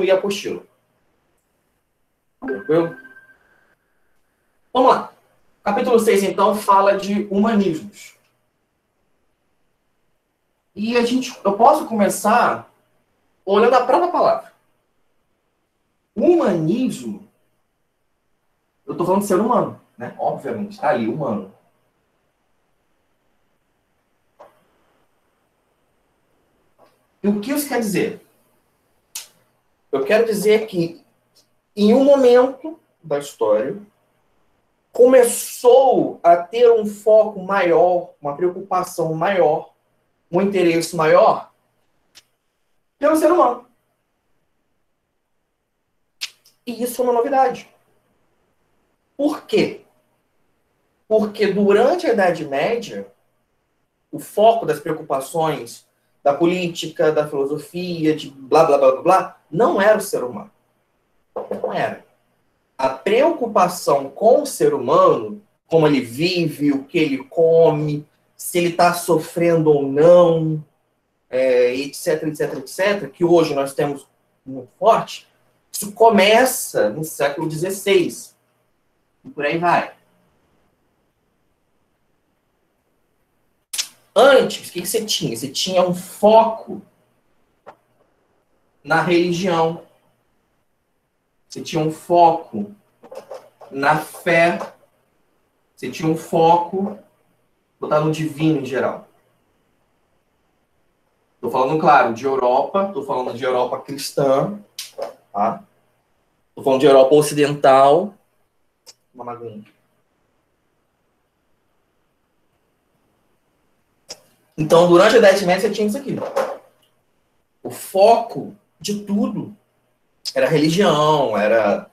e apostila. Tranquilo? Vamos lá. Capítulo 6, então, fala de humanismos. E eu posso começar olhando a própria palavra. Humanismo, eu estou falando de ser humano, né? Obviamente, está ali, humano. E o que isso quer dizer? Eu quero dizer que, em um momento da história, começou a ter um foco maior, uma preocupação maior, um interesse maior pelo ser humano. E isso é uma novidade. Por quê? Porque durante a Idade Média, o foco das preocupações da política, da filosofia, de blá, blá, blá, blá, blá, não era o ser humano. Não era. A preocupação com o ser humano, como ele vive, o que ele come, se ele está sofrendo ou não, etc, etc, etc, que hoje nós temos muito forte, isso começa no século XVI. E por aí vai. Antes, o que você tinha? Você tinha um foco na religião. Você tinha um foco na fé. Você tinha um foco botar no divino em geral. Estou falando, claro, de Europa. Estou falando de Europa cristã. Tá? Estou falando de Europa ocidental. Uma magunha. Então, durante a Idade Média, você tinha isso aqui. O foco de tudo era religião, era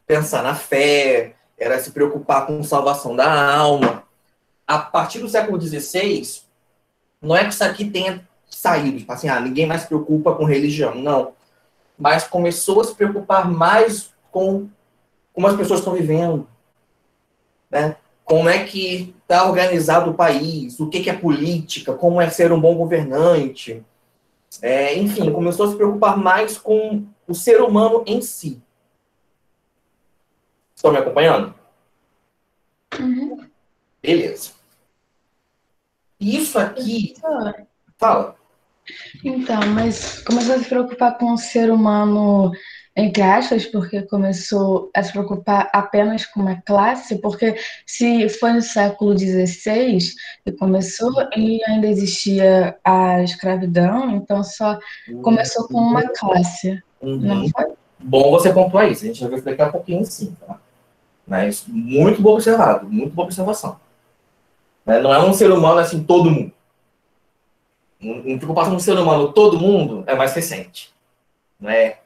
pensar na fé, era se preocupar com a salvação da alma. A partir do século XVI, não é que isso aqui tenha saído, tipo assim, ninguém mais se preocupa com religião, não. Mas começou a se preocupar mais com como as pessoas estão vivendo, né? Como é que está organizado o país, o que é política, como é ser um bom governante. Enfim, começou a se preocupar mais com o ser humano em si. Estão me acompanhando? Uhum. Beleza. Isso aqui... Fala. Então, mas começou a se preocupar com o ser humano, entre aspas, porque começou a se preocupar apenas com uma classe, porque se foi no século XVI que começou e ainda existia a escravidão, então só começou com uma classe, não Uhum. foi? Bom você pontuar isso. A gente vai ver daqui a pouquinho sim, tá? Mas muito bom observado, muito boa observação. Não é um ser humano assim, todo mundo. Em preocupação com o ser humano, todo mundo é mais recente. Né?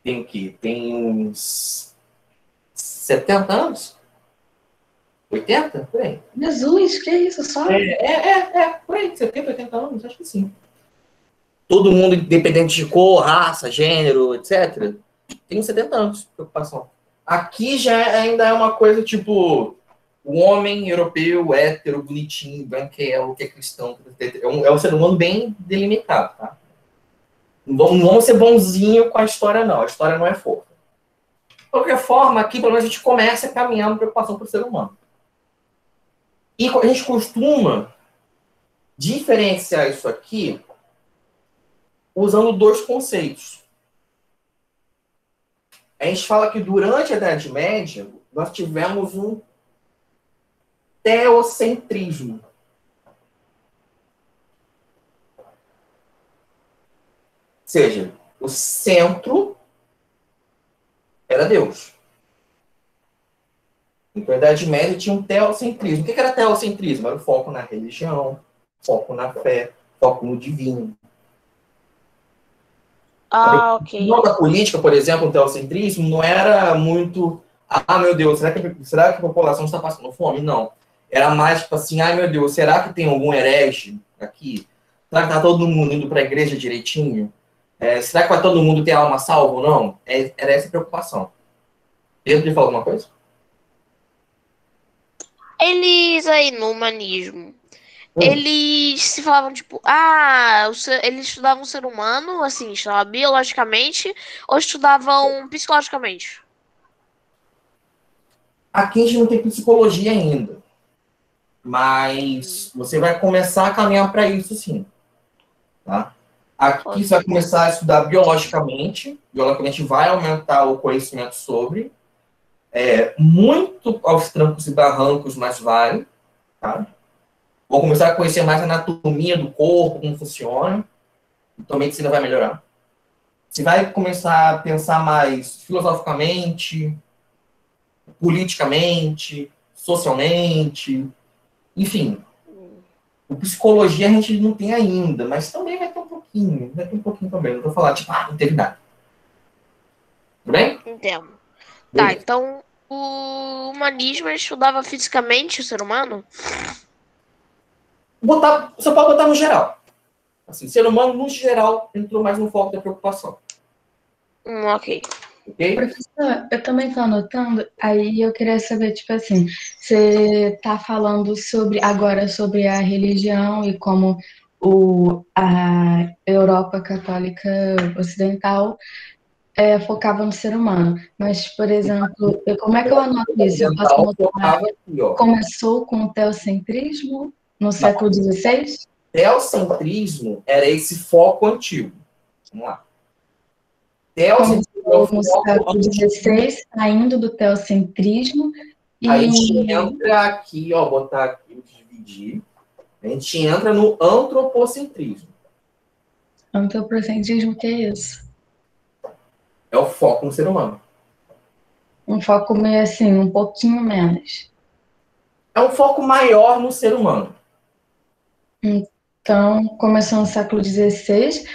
Tem o quê? Tem uns 70 anos? 80? Por aí. Jesus, que isso, só? Por aí, 70, 80 anos, acho que sim. Todo mundo, independente de cor, raça, gênero, etc., tem uns 70 anos de preocupação. Aqui já ainda é uma coisa tipo o homem europeu, hétero, bonitinho, branquelo, que é cristão. É um ser humano bem delimitado, tá? Não vamos ser bonzinho com a história, não. A história não é fofa. De qualquer forma, aqui pelo menos a gente começa a caminhar na preocupação para o ser humano. E a gente costuma diferenciar isso aqui usando dois conceitos. A gente fala que durante a Idade Média, nós tivemos um teocentrismo. Ou seja, o centro era Deus. Então, a Idade Média tinha um teocentrismo. O que era teocentrismo? Era o foco na religião, foco na fé, foco no divino. Ah, ok. Da política, por exemplo, o teocentrismo não era muito... meu Deus, será que a população está passando fome? Não. Era mais tipo assim, meu Deus, será que tem algum herege aqui? Será que está todo mundo indo para a igreja direitinho? Será que vai todo mundo ter alma salva ou não? Era essa a preocupação. Pedro, de falar alguma coisa? Eles aí no humanismo, Hum. eles se falavam, tipo, eles estudavam o ser humano, assim, estudavam biologicamente, ou estudavam psicologicamente? Aqui a gente não tem psicologia ainda, mas você vai começar a caminhar para isso sim, tá? Aqui você vai Ok. começar a estudar biologicamente vai aumentar o conhecimento sobre, muito aos trancos e barrancos, mas vai, tá? Vou começar a conhecer mais a anatomia do corpo, como funciona, então a medicina vai melhorar. Você vai começar a pensar mais filosoficamente, politicamente, socialmente, enfim. O psicologia a gente não tem ainda, mas também vai ter um pouquinho também. Não vou falar, tipo, não teve nada. Tudo bem? Entendo. Tá, Beleza. então o humanismo ele estudava fisicamente o ser humano? Você pode botar no geral. Assim, ser humano, no geral, entrou mais no foco da preocupação. Ok. Ok? Professor, eu também estou anotando, aí eu queria saber, tipo assim, você está falando agora sobre a religião e como a Europa Católica Ocidental focava no ser humano. Mas, por exemplo, como é que eu anoto O isso? Eu posso ocidental anotar, focava aqui, ó. começou com o teocentrismo no Não, século XVI? teocentrismo era esse foco antigo. Vamos lá. Teocentrismo é o Começou no foco século antigo. XVI, saindo do teocentrismo Aí a gente e entra aqui, ó, botar aqui, dividir. A gente entra no antropocentrismo. antropocentrismo, que é isso? É o foco no ser humano. Um foco meio assim, um pouquinho menos. É um foco maior no ser humano. Então, começou no século XVI,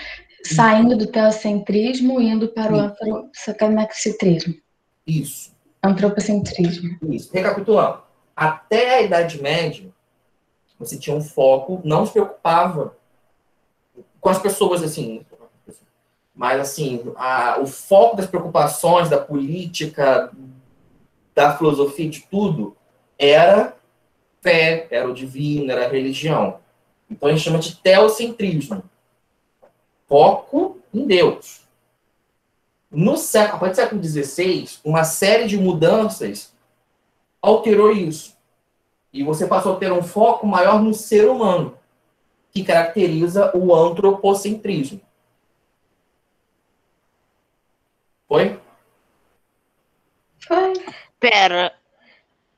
saindo do teocentrismo e indo para o antropocentrismo. Isso, Antropocentrismo. isso. Recapitulando. Até a Idade Média, você tinha um foco, não se preocupava com as pessoas, assim, mas, assim, o foco das preocupações, da política, da filosofia, de tudo, era fé, era o divino, era a religião. Então a gente chama de teocentrismo. Foco em Deus. A partir do século XVI, uma série de mudanças alterou isso. E você passou a ter um foco maior no ser humano, que caracteriza o antropocentrismo. Foi? Foi. Pera,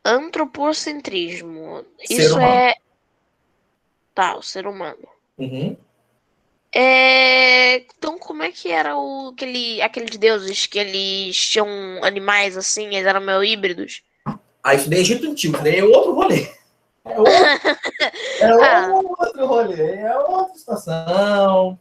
antropocentrismo. Ser Isso humano. é. Tá, o ser humano. Uhum. Então, como é que era aqueles deuses que eles tinham animais assim, eles eram meio híbridos? Isso daí é Egito Antigo, isso daí é outro rolê. É outro, é Ah, outro rolê, é outra situação.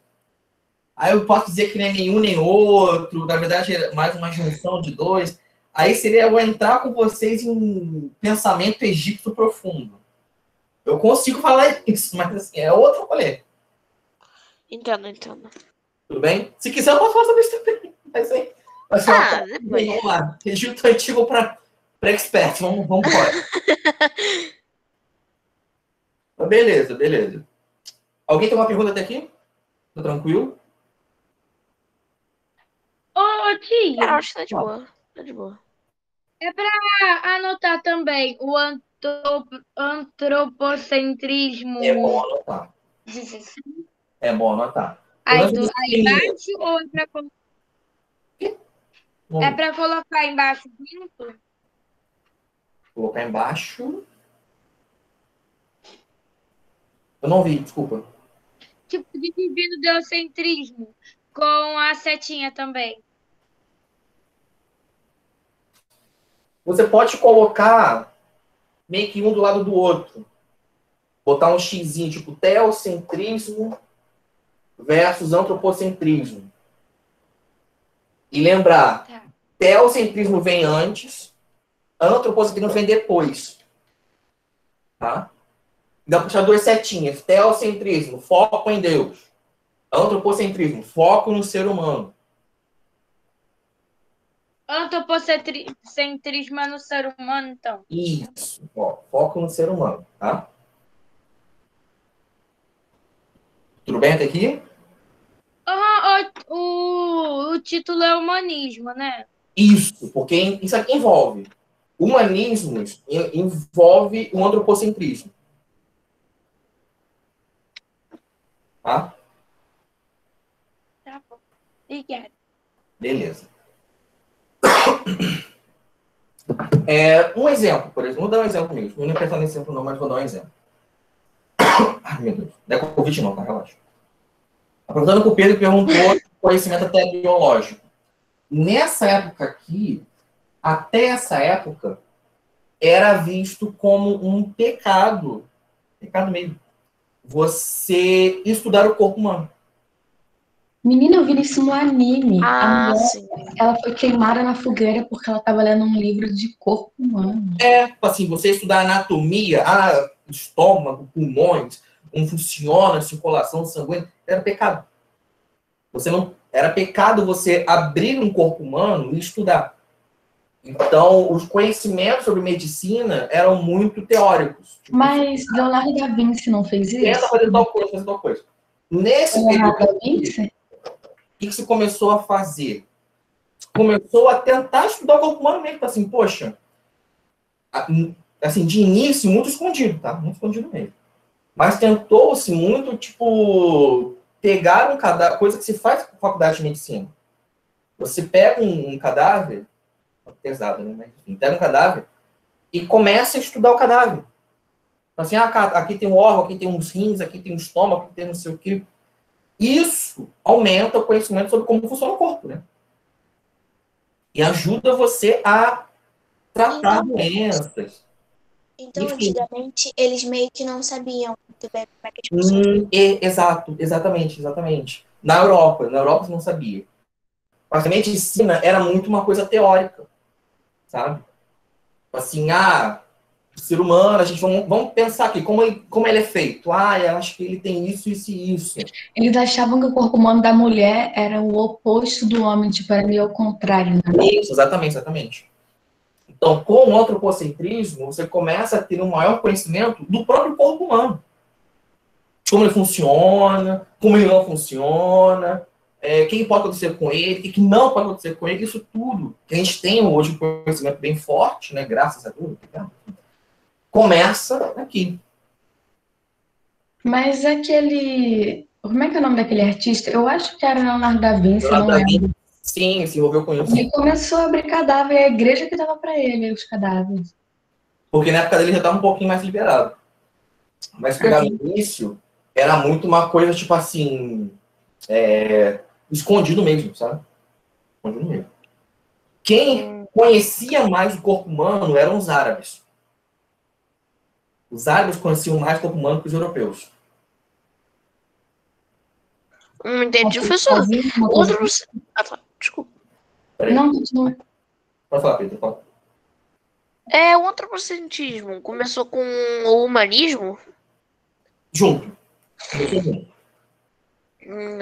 Aí eu posso dizer que nem nenhum nem outro, na verdade é mais uma junção de dois. Aí seria eu entrar com vocês em um pensamento egípcio profundo. Eu consigo falar isso, mas assim, é outro rolê. entendo. Tudo bem? Se quiser, eu posso falar sobre isso também. Vai ser uma Ah, coisa. depois. Vamos lá. Egito Antigo para expert. Vamos embora. Beleza, beleza. Alguém tem uma pergunta até aqui? Tô tranquilo? Ô, Ah, tio, acho que tá de boa. Tá de boa. é para anotar também o É bom antropocentrismo anotar. 16 É bom anotar. Pelo aí, menos esse aí pequenininho. embaixo ou é Vamos para colocar embaixo junto? colocar embaixo. Eu não vi, desculpa. Tipo, dividindo o geocentrismo com a setinha também. Você pode colocar meio que um do lado do outro. Botar um xizinho, tipo teocentrismo versus antropocentrismo. E lembrar, Tá. teocentrismo vem antes, antropocentrismo vem depois. Tá? Dá para puxar duas setinhas. Teocentrismo, foco em Deus. Antropocentrismo, foco no ser humano. Antropocentrismo é no ser humano, então. Isso. Ó, foco no ser humano. Tá? Tudo bem até aqui? O título é humanismo, né? Isso, porque isso aqui envolve humanismo, envolve o antropocentrismo. Tá? Tá bom. Obrigada. Beleza. Um exemplo, por exemplo. Vou dar um exemplo mesmo. Eu não vou pensar nesse exemplo não, mas vou dar um exemplo. Ai, meu Deus. Não é Covid não, tá? Relaxa. Aproveitando que o Pedro perguntou conhecimento até biológico. Nessa época aqui, até essa época, era visto como um pecado mesmo, você estudar o corpo humano. Menina, eu vi isso no anime. A Ah, mulher, sim. ela foi queimada na fogueira porque ela estava lendo um livro de corpo humano. Tipo assim, você estudar anatomia, estômago, pulmões, como funciona a circulação sanguínea, era pecado. Era pecado você abrir um corpo humano e estudar. Então, os conhecimentos sobre medicina eram muito teóricos. Mas Leonardo da Vinci não fez Tenta isso? fazer tal coisa, fazer tal coisa. Nesse Leonardo período, da Vinci? o que se começou a fazer? Começou a tentar estudar o corpo humano mesmo. Assim, poxa, assim, de início, muito escondido, tá? Muito escondido mesmo. Mas tentou-se muito, tipo, pegar um cadáver, coisa que se faz com a faculdade de medicina. Você pega um cadáver, pesado, né? Mas, enfim, pega um cadáver e começa a estudar o cadáver. Assim, aqui tem um órgão, aqui tem uns rins, aqui tem um estômago, aqui tem não sei o quê. Isso aumenta o conhecimento sobre como funciona o corpo, né? E ajuda você a tratar doenças. Então, Enfim. antigamente, eles meio que não sabiam muito bem como é que as pessoas... Exato, exatamente. Na Europa você não sabia. Mas a medicina era muito uma coisa teórica, sabe? Assim, o ser humano, a gente vamos pensar aqui, como ele é feito. Eu acho que ele tem isso, isso e isso. Eles achavam que o corpo humano da mulher era o oposto do homem, tipo, era meio ao contrário, né? Isso, exatamente. Então, com o antropocentrismo, você começa a ter um maior conhecimento do próprio corpo humano. Como ele funciona, como ele não funciona, o que pode acontecer com ele, o que não pode acontecer com ele, isso tudo. Que a gente tem hoje um conhecimento bem forte, né, graças a Deus, começa aqui. Mas aquele... Como é que é o nome daquele artista? Eu acho que era Leonardo da Vinci, não lembro. Sim, se envolveu com isso. Ele começou a abrir cadáver, e a igreja que dava para ele os cadáveres. Porque na época dele já estava um pouquinho mais liberado. Mas pegar no início, era muito uma coisa, tipo assim, escondido mesmo, sabe? Escondido mesmo. Quem conhecia mais o corpo humano eram os árabes. Os árabes conheciam mais o corpo humano que os europeus. Não entendi, professor. Desculpa. Não, continua. Pode falar, Pedro. Fala. O antropocentrismo começou com o humanismo? Junto.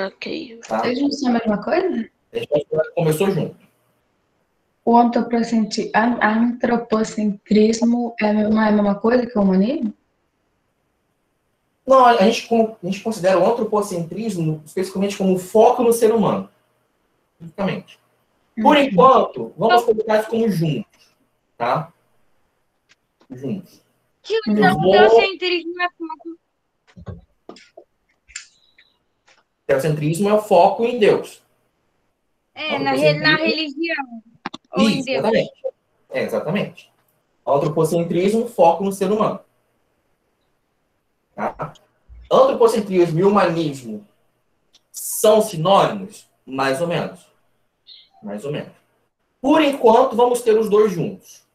Ok. Tá? Eles não são a mesma coisa? A gente começou junto. O antropocentrismo não é a mesma coisa que o humanismo? Não, a gente considera o antropocentrismo especificamente como foco no ser humano. Especificamente. Por enquanto, vamos colocar isso como juntos. Tá? Juntos. Então, o teocentrismo é foco. Teocentrismo é o foco em Deus. Na religião. Ou em Isso, Deus. exatamente. Exatamente. Antropocentrismo, foco no ser humano. Tá? Antropocentrismo e humanismo são sinônimos? Mais ou menos. Mais ou menos. Por enquanto, vamos ter os dois juntos.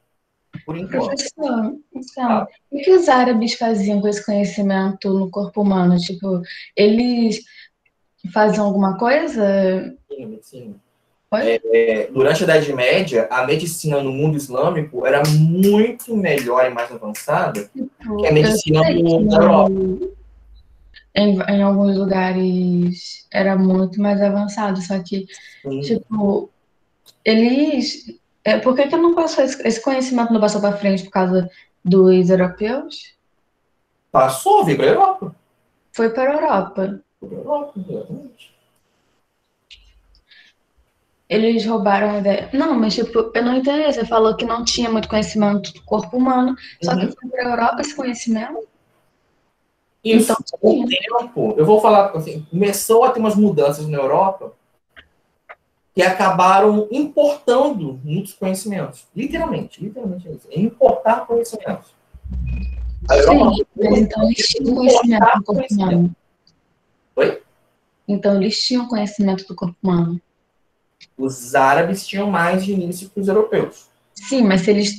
Por enquanto. Professor, então, o que os árabes faziam com esse conhecimento no corpo humano? Tipo, eles faziam alguma coisa? Sim. Oi? Durante a Idade Média, a medicina no mundo islâmico era muito melhor e mais avançada que a medicina da Europa. Em alguns lugares era muito mais avançado, só que, tipo, eles... por que não passou esse conhecimento não passou para frente por causa dos europeus? Passou, veio para a Europa. Foi para a Europa. Europa, exatamente. Eles roubaram a ideia. Não, mas tipo, eu não entendi. Você falou que não tinha muito conhecimento do corpo humano, só que Uhum. foi para a Europa esse conhecimento. Então Isso, com o tinha. tempo, eu vou falar assim, começou a ter umas mudanças na Europa que acabaram importando muitos conhecimentos. Literalmente é isso. Importar conhecimentos. A Sim, Europa mas então eles tinham conhecimento importar do corpo conhecimento. humano. Oi? Então eles tinham conhecimento do corpo humano. Os árabes tinham mais de início que os europeus. Sim, mas se eles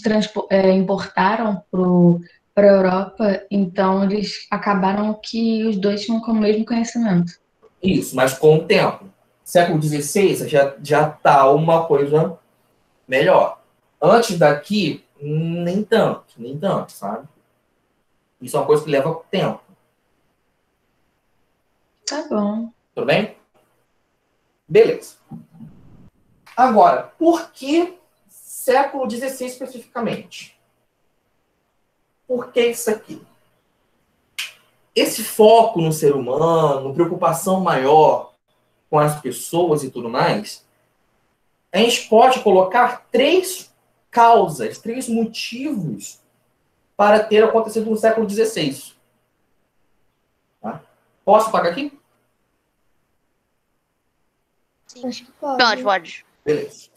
importaram para a Europa, então eles acabaram que os dois tinham o mesmo conhecimento. Isso, mas com o tempo. Século XVI já tá uma coisa melhor. Antes daqui, nem tanto, sabe? Isso é uma coisa que leva tempo. Tá bom. Tudo bem? Beleza. Agora, por que século XVI especificamente? Por que isso aqui? Esse foco no ser humano, preocupação maior com as pessoas e tudo mais, a gente pode colocar 3 causas, 3 motivos para ter acontecido no século XVI. Tá? Posso pagar aqui? Acho que pode. Pode, pode. Beleza.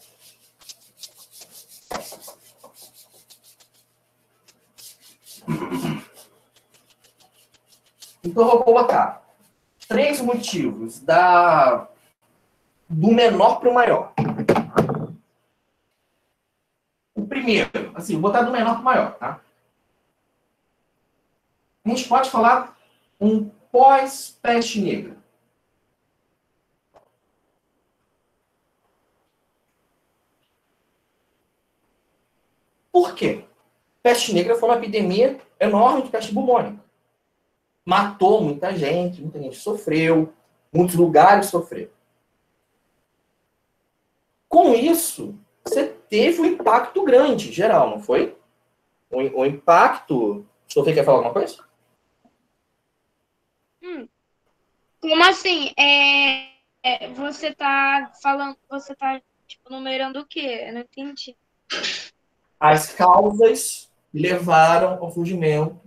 Então, eu vou colocar 3 motivos do menor para o maior. O primeiro, assim, vou botar do menor para o maior, tá? A gente pode falar um pós-peste negra. Por quê? Peste negra foi uma epidemia enorme de peste bubônica. Matou muita gente sofreu, muitos lugares sofreram. Com isso, você teve um impacto grande, geral, não foi? O impacto... Sofia quer falar alguma coisa? Como assim? Você tá falando, você tá, tipo, numerando o quê? Eu não entendi. As causas que levaram ao surgimento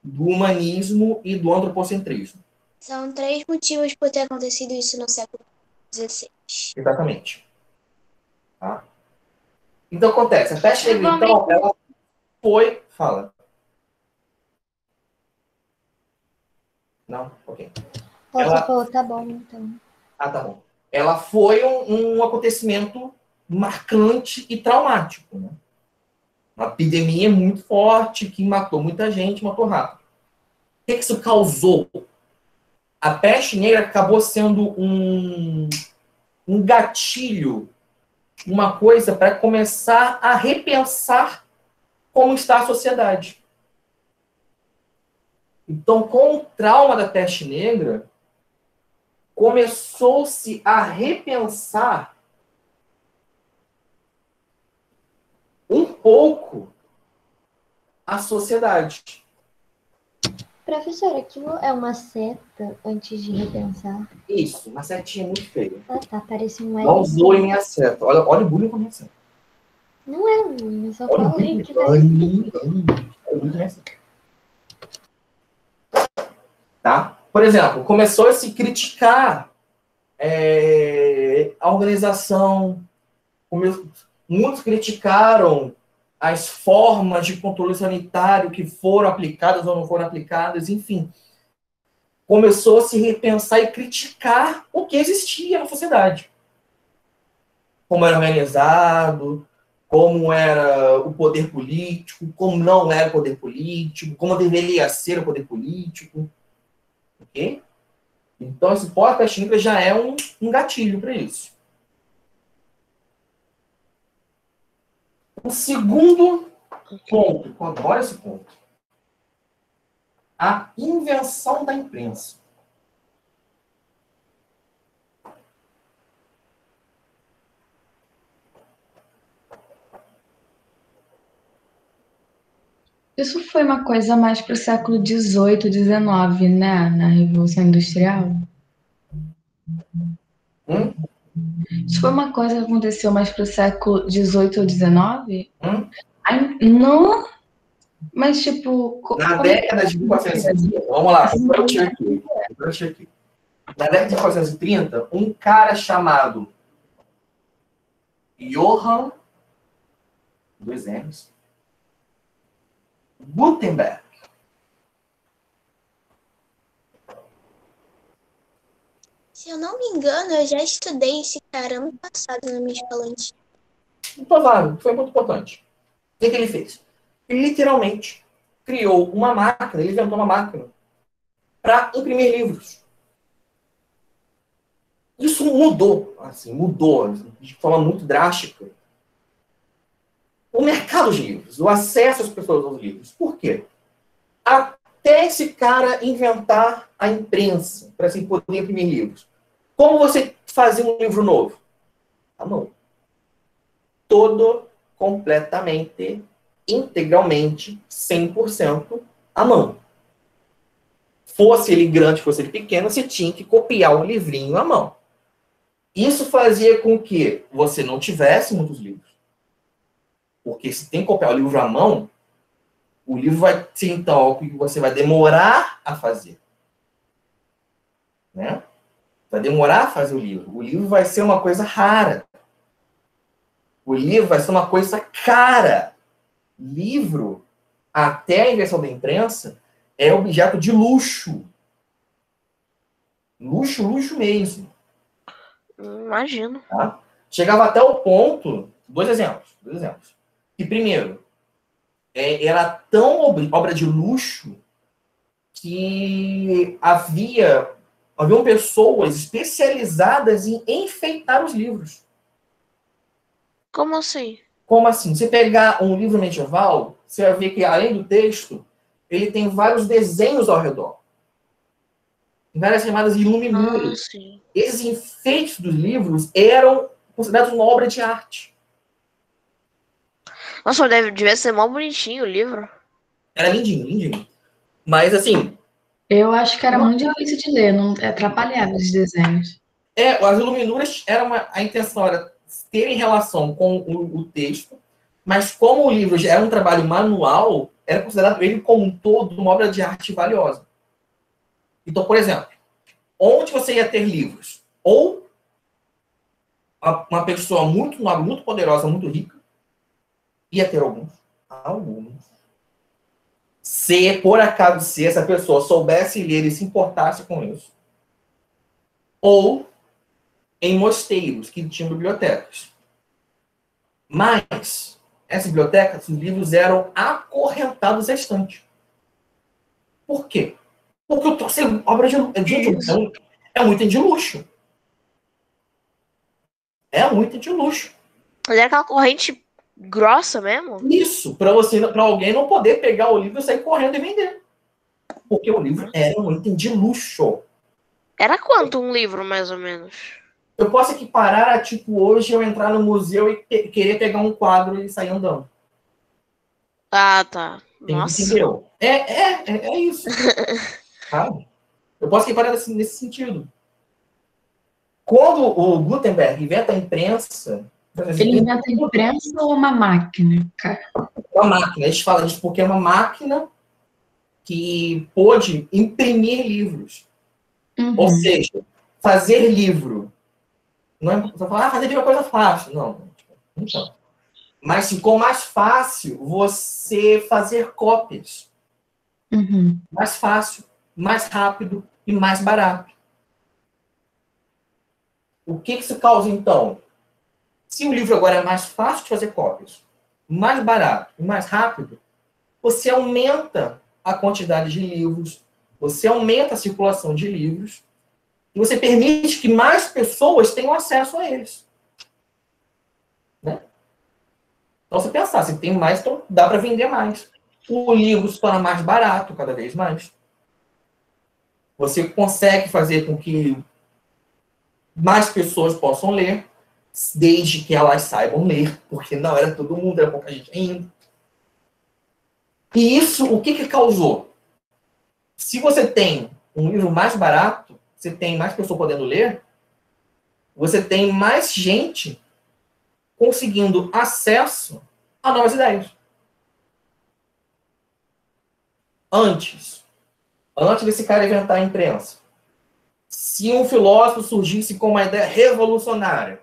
do humanismo e do antropocentrismo. São 3 motivos por ter acontecido isso no século XVI. Exatamente. Tá? Então, acontece. A peste negra, Igualmente. então, ela foi... Fala. Não? Ok. Você falou, tá bom, então. Ah, tá bom. Ela foi um acontecimento marcante e traumático. Né? Uma epidemia muito forte que matou muita gente, matou rápido. O que isso causou? A peste negra acabou sendo um gatilho, uma coisa para começar a repensar como está a sociedade. Então, com o trauma da peste negra, começou-se a repensar um pouco a sociedade. Professora, aquilo é uma seta antes de repensar? Isso, uma setinha muito feia. Ah, tá, parece um Não L. zoe minha seta. Olha o bullying com a minha seta. Não é ruim, eu só Olha o falei bullying. que tá... Olha o bullying com a minha seta. Tá? Por exemplo, começou a se criticar a organização. Muitos criticaram as formas de controle sanitário que foram aplicadas ou não foram aplicadas, enfim. Começou a se repensar e criticar o que existia na sociedade. Como era organizado, como era o poder político, como não era o poder político, como deveria ser o poder político. Ok? Então, esse pós-peste negra já é um gatilho para isso. O segundo ponto, eu adoro esse ponto, a invenção da imprensa. Isso foi uma coisa mais para o século XVIII, XIX, né? Na Revolução Industrial. Isso foi uma coisa que aconteceu mais pro século XVIII ou XIX? Hum? Não, mas tipo... Na década de 1430, vamos lá, aqui. Na década de 1430, um cara chamado Johann, dois M's, Gutenberg. Se eu não me engano, eu já estudei esse cara ano passado na minha escola antiga. Provável, foi muito importante. O que ele fez? Ele literalmente criou uma máquina, ele inventou uma máquina para imprimir livros. Isso mudou de forma muito drástica o mercado de livros, o acesso às pessoas aos livros. Por quê? Até esse cara inventar a imprensa para assim, poder imprimir livros. Como você fazia um livro novo? À mão. Todo, completamente, integralmente, 100% à mão. Fosse ele grande, fosse ele pequeno, você tinha que copiar um livrinho à mão. Isso fazia com que você não tivesse muitos livros. Porque se tem que copiar o livro à mão, o livro vai ser, então, algo que você vai demorar a fazer. Né? Vai demorar a fazer o livro. O livro vai ser uma coisa rara. O livro vai ser uma coisa cara. Livro, até a invenção da imprensa, é objeto de luxo. Luxo mesmo. Imagino. Tá? Chegava até o ponto, dois exemplos. Que, primeiro, era tão obra de luxo que haviam pessoas especializadas em enfeitar os livros. Como assim? Como assim? Se pegar um livro medieval, você vai ver que, além do texto, ele tem vários desenhos ao redor. Várias chamadas iluminuras. Esses enfeites dos livros eram considerados uma obra de arte. Nossa, devia ser mó bonitinho o livro. Era lindinho. Mas, assim... Eu acho que era muito difícil de ler, não atrapalhava os desenhos. As iluminuras, a intenção era ter relação com o texto, mas como o livro já era um trabalho manual, era considerado ele como um todo uma obra de arte valiosa. Então, por exemplo, onde você ia ter livros? Ou uma pessoa muito nobre, muito poderosa, muito rica, ia ter alguns. Se, por acaso, se essa pessoa soubesse ler e se importasse com isso. Ou em mosteiros, que tinham bibliotecas. Mas, essas bibliotecas, os livros eram acorrentados à estante. Por quê? Porque eu trouxe obra de luxo. É muito de luxo. É muito de luxo. Mas é aquela corrente grossa mesmo? Isso, para alguém não poder pegar o livro e sair correndo e vender. Porque o livro era um item de luxo. Era quanto um livro, mais ou menos? Eu posso equiparar a, tipo, hoje eu entrar no museu e querer pegar um quadro e sair andando. Ah, tá. Nossa. Entendeu? É isso. Sabe? Eu posso equiparar nesse sentido. Quando o Gutenberg inventa a imprensa... Ele inventa a imprensa ou uma máquina, cara? Uma máquina. A gente fala disso porque é uma máquina que pôde imprimir livros. Ou seja, fazer livro. Não é você falar, fazer livro é coisa fácil. Não. Então. Mas ficou mais fácil você fazer cópias. Mais fácil, mais rápido e mais barato. O que isso causa, então? Se o livro agora é mais fácil de fazer cópias, mais barato e mais rápido, você aumenta a quantidade de livros, você aumenta a circulação de livros, e você permite que mais pessoas tenham acesso a eles. Né? Então, você pensar, se tem mais, então dá para vender mais. O livro se torna mais barato cada vez mais. Você consegue fazer com que mais pessoas possam ler, desde que elas saibam ler, porque não era todo mundo, era pouca gente ainda. E isso, o que causou? Se você tem um livro mais barato, você tem mais pessoas podendo ler, você tem mais gente conseguindo acesso a novas ideias. Antes desse cara inventar a imprensa, se um filósofo surgisse com uma ideia revolucionária,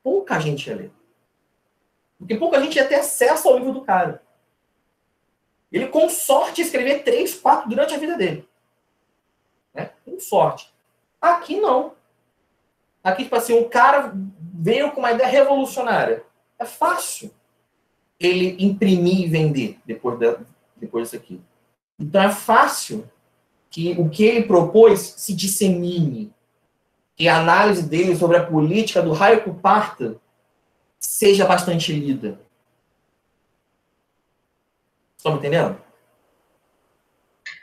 pouca gente ia ler. Porque pouca gente ia ter acesso ao livro do cara. Ele, com sorte, ia escrever 3, 4 durante a vida dele. Né? Com sorte. Aqui, não. Aqui, tipo assim, um cara veio com uma ideia revolucionária. É fácil ele imprimir e vender depois disso aqui. Então, é fácil que o que ele propôs se dissemine. Que a análise dele sobre a política do raio que parta seja bastante lida. Estão me entendendo?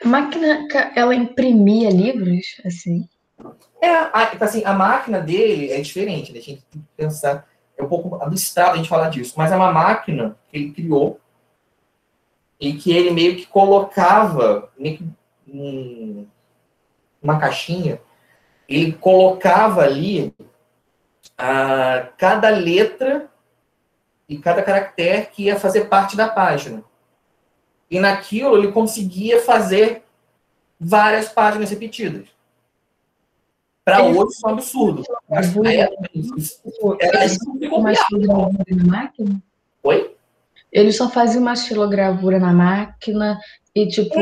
A máquina, ela imprimia livros, assim? Assim, a máquina dele é diferente, né? A gente tem que pensar, é um pouco abstrato a gente falar disso, mas é uma máquina que ele criou e que ele meio que colocava uma caixinha, ele colocava ali cada letra e cada caractere que ia fazer parte da página. E naquilo ele conseguia fazer várias páginas repetidas. Para hoje isso é um absurdo. Mas era isso que uma xilogravura na máquina? Oi? Ele só fazia uma xilogravura na máquina e tipo.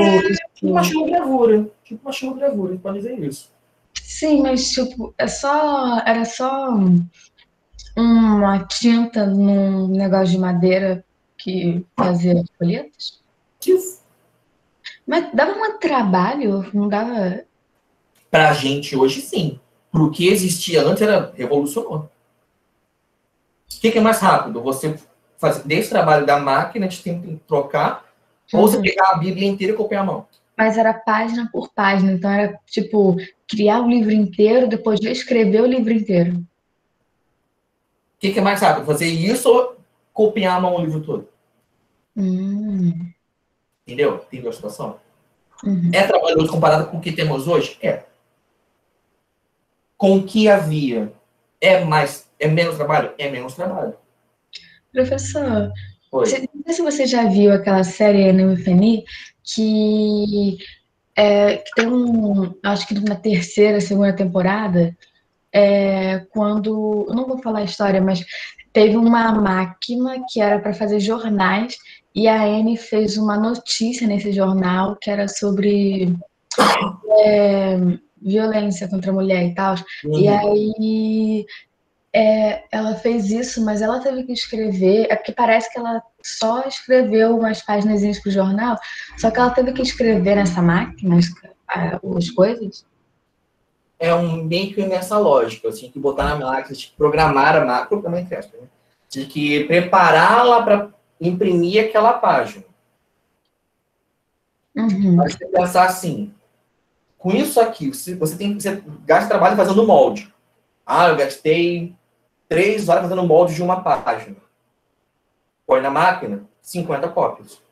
Tipo uma xilogravura. Tipo uma xilogravura, pode dizer isso. Sim, mas tipo, era só uma tinta num negócio de madeira que fazia folhetos? Isso. Mas dava um trabalho, não dava. Pra gente hoje, sim. Pro que existia antes, revolucionou. O que é mais rápido? Você fazer desse trabalho da máquina, a gente tem que trocar, ou você pegar a Bíblia inteira e copiar a mão. Mas era página por página, então era tipo criar o livro inteiro, depois de escrever o livro inteiro. O que é mais rápido? Fazer isso ou copiar a mão o livro todo? Entendeu? Entendeu a situação? É trabalhoso comparado com o que temos hoje? É. Com o que havia, é menos trabalho? É menos trabalho. Professor, Oi. não sei se você já viu aquela série Neumifeni, que tem acho que na terceira, segunda temporada, quando, eu não vou falar a história, mas teve uma máquina que era para fazer jornais e a Anne fez uma notícia nesse jornal que era sobre violência contra a mulher e tal. E aí ela fez isso, mas ela teve que escrever, porque parece que ela só escreveu umas páginas pro jornal, só que ela teve que escrever nessa máquina as coisas. É meio que nessa lógica, assim, que botar na máquina, tinha que programar a máquina, programar entre aspas, né? Tinha que prepará-la para imprimir aquela página. Mas você pensar assim, com isso aqui, você gasta trabalho fazendo molde. Eu gastei 3 horas fazendo molde de uma página. Põe na máquina, 50 cópias.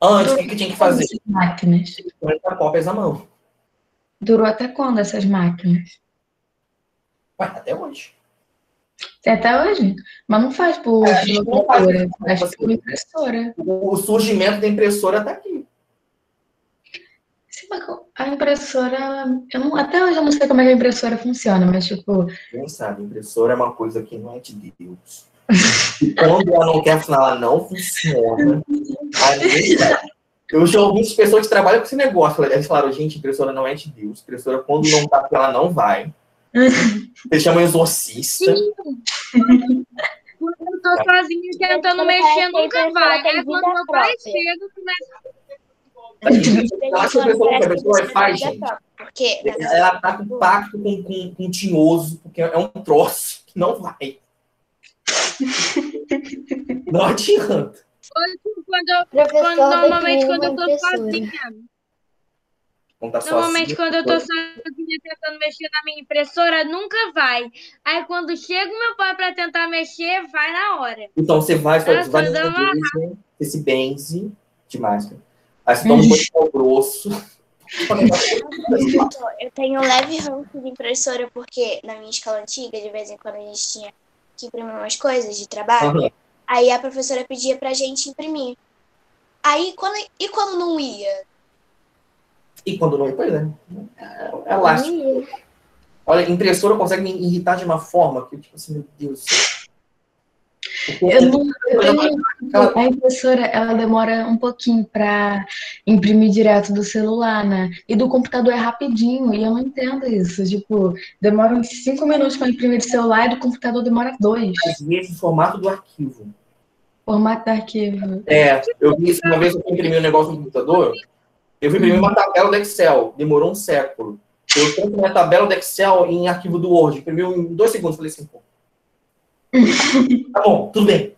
Antes, o que tinha que fazer? Máquinas. 50 cópias à mão. Durou até quando essas máquinas? Até hoje. Até hoje? Mas não faz por xilogravura, faz por impressora. O surgimento da impressora está aqui. A impressora, até hoje eu não sei como é que a impressora funciona, mas tipo... Quem sabe, impressora é uma coisa que não é de Deus. E quando ela não quer funcionar, ela não funciona. Eu já ouvi as pessoas que trabalham com esse negócio. Eles falaram, gente, impressora não é de Deus. Impressora, quando não tá, ela não vai. Eles chamam exorcista. Quando eu tô sozinha tentando mexer, nunca vai. Aí quando meu pai chega, começa... Acho que a pessoa faz, gente. Ela tá com pacto com um tinhoso, porque é um troço que não vai. Não adianta. Normalmente quando eu tô sozinha. Normalmente quando eu tô sozinha tentando mexer na minha impressora, nunca vai. Aí quando chega o meu pai pra tentar mexer, vai na hora. Então você vai você se benze de máscara. Aí você toma um banho grosso, Eu tenho um leve ranço de impressora, porque na minha escola antiga, de vez em quando a gente tinha que imprimir umas coisas de trabalho. Aham. Aí a professora pedia pra gente imprimir. Aí, quando não ia? E quando não, pois é. É elástico. Olha, impressora consegue me irritar de uma forma que, tipo assim, meu Deus. Eu não, a impressora, ela demora um pouquinho para imprimir direto do celular, né? E do computador é rapidinho, e eu não entendo isso. Tipo, demora uns 5 minutos para imprimir do celular e do computador demora 2. Às vezes, o formato do arquivo. Formato do arquivo. Eu vi isso uma vez, eu imprimi um negócio no computador, eu fui imprimir uma tabela do Excel, demorou um século. Eu tenho minha tabela do Excel em arquivo do Word, imprimiu em 2 segundos, falei assim, pô. Tá bom, tudo bem.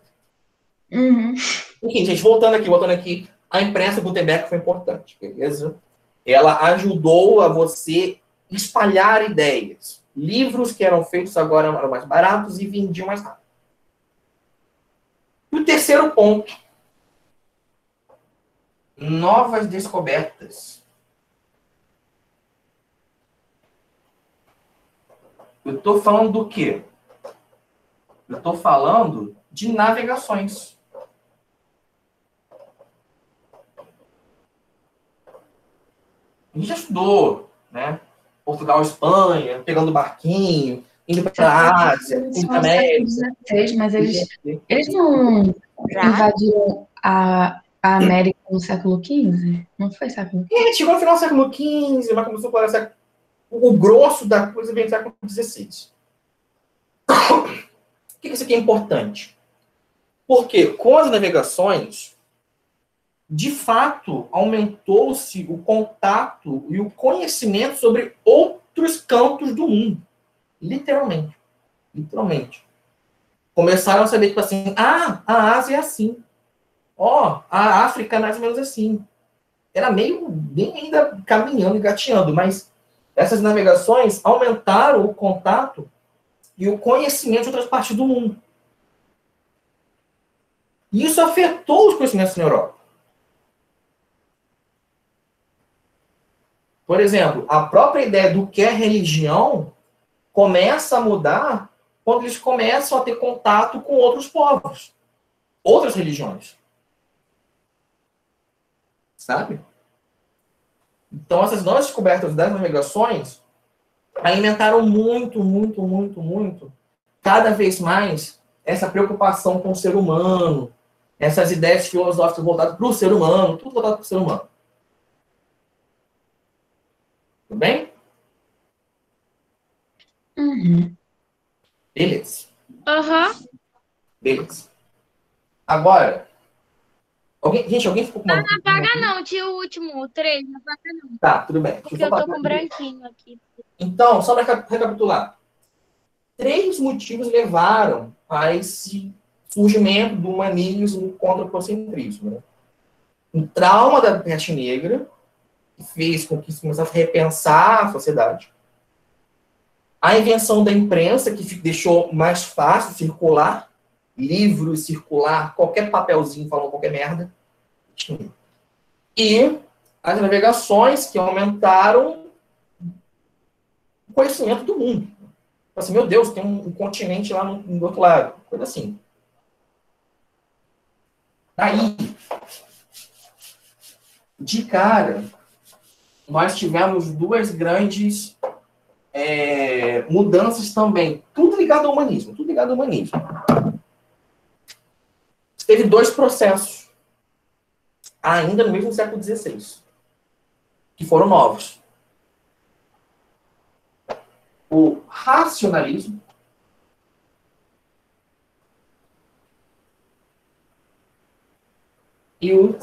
Uhum. Enfim, gente, voltando aqui, a imprensa Gutenberg foi importante, beleza? Ela ajudou a você espalhar ideias. Livros que eram feitos agora eram mais baratos e vendiam mais rápido. E o terceiro ponto, novas descobertas. Eu estou falando do quê? Eu estou falando de navegações. A gente já estudou, né? Portugal, Espanha, pegando barquinho, indo para a Ásia, indo para a América. 16, mas eles não invadiram a América no século XV? Não foi século XV? Chegou no final do século XV, mas começou a falar o grosso da coisa vem no século XVI. Por que isso aqui é importante? Porque com as navegações, de fato, aumentou-se o contato e o conhecimento sobre outros cantos do mundo. Literalmente. Literalmente. Começaram a saber, tipo assim, a Ásia é assim. A África é mais ou menos assim. Era meio, bem ainda caminhando, engateando, mas essas navegações aumentaram o contato e o conhecimento de outras partes do mundo. E isso afetou os conhecimentos na Europa. Por exemplo, a própria ideia do que é religião começa a mudar quando eles começam a ter contato com outros povos, outras religiões. Sabe? Então, essas novas descobertas das navegações alimentaram muito, cada vez mais, essa preocupação com o ser humano, essas ideias filosóficas voltadas para o ser humano, tudo voltado para o ser humano. Tudo bem? Uhum. Beleza. Beleza. Agora, alguém ficou com uma... Não apaga não, tio, o último, o 3, não apaga não. Tá, tudo bem. Porque eu tô com branquinho aqui. Então, só para recapitular. 3 motivos levaram a esse surgimento do humanismo contra o eurocentrismo. Né? O trauma da peste negra, que fez com que se começasse a repensar a sociedade. A invenção da imprensa, que deixou mais fácil circular livros, circular qualquer papelzinho falando qualquer merda. E as navegações, que aumentaram o conhecimento do mundo. Assim, meu Deus, tem um continente lá no outro lado. Coisa assim. Daí, de cara, nós tivemos 2 grandes mudanças também. Tudo ligado ao humanismo. Teve 2 processos, ainda no mesmo século XVI, que foram novos. O racionalismo e o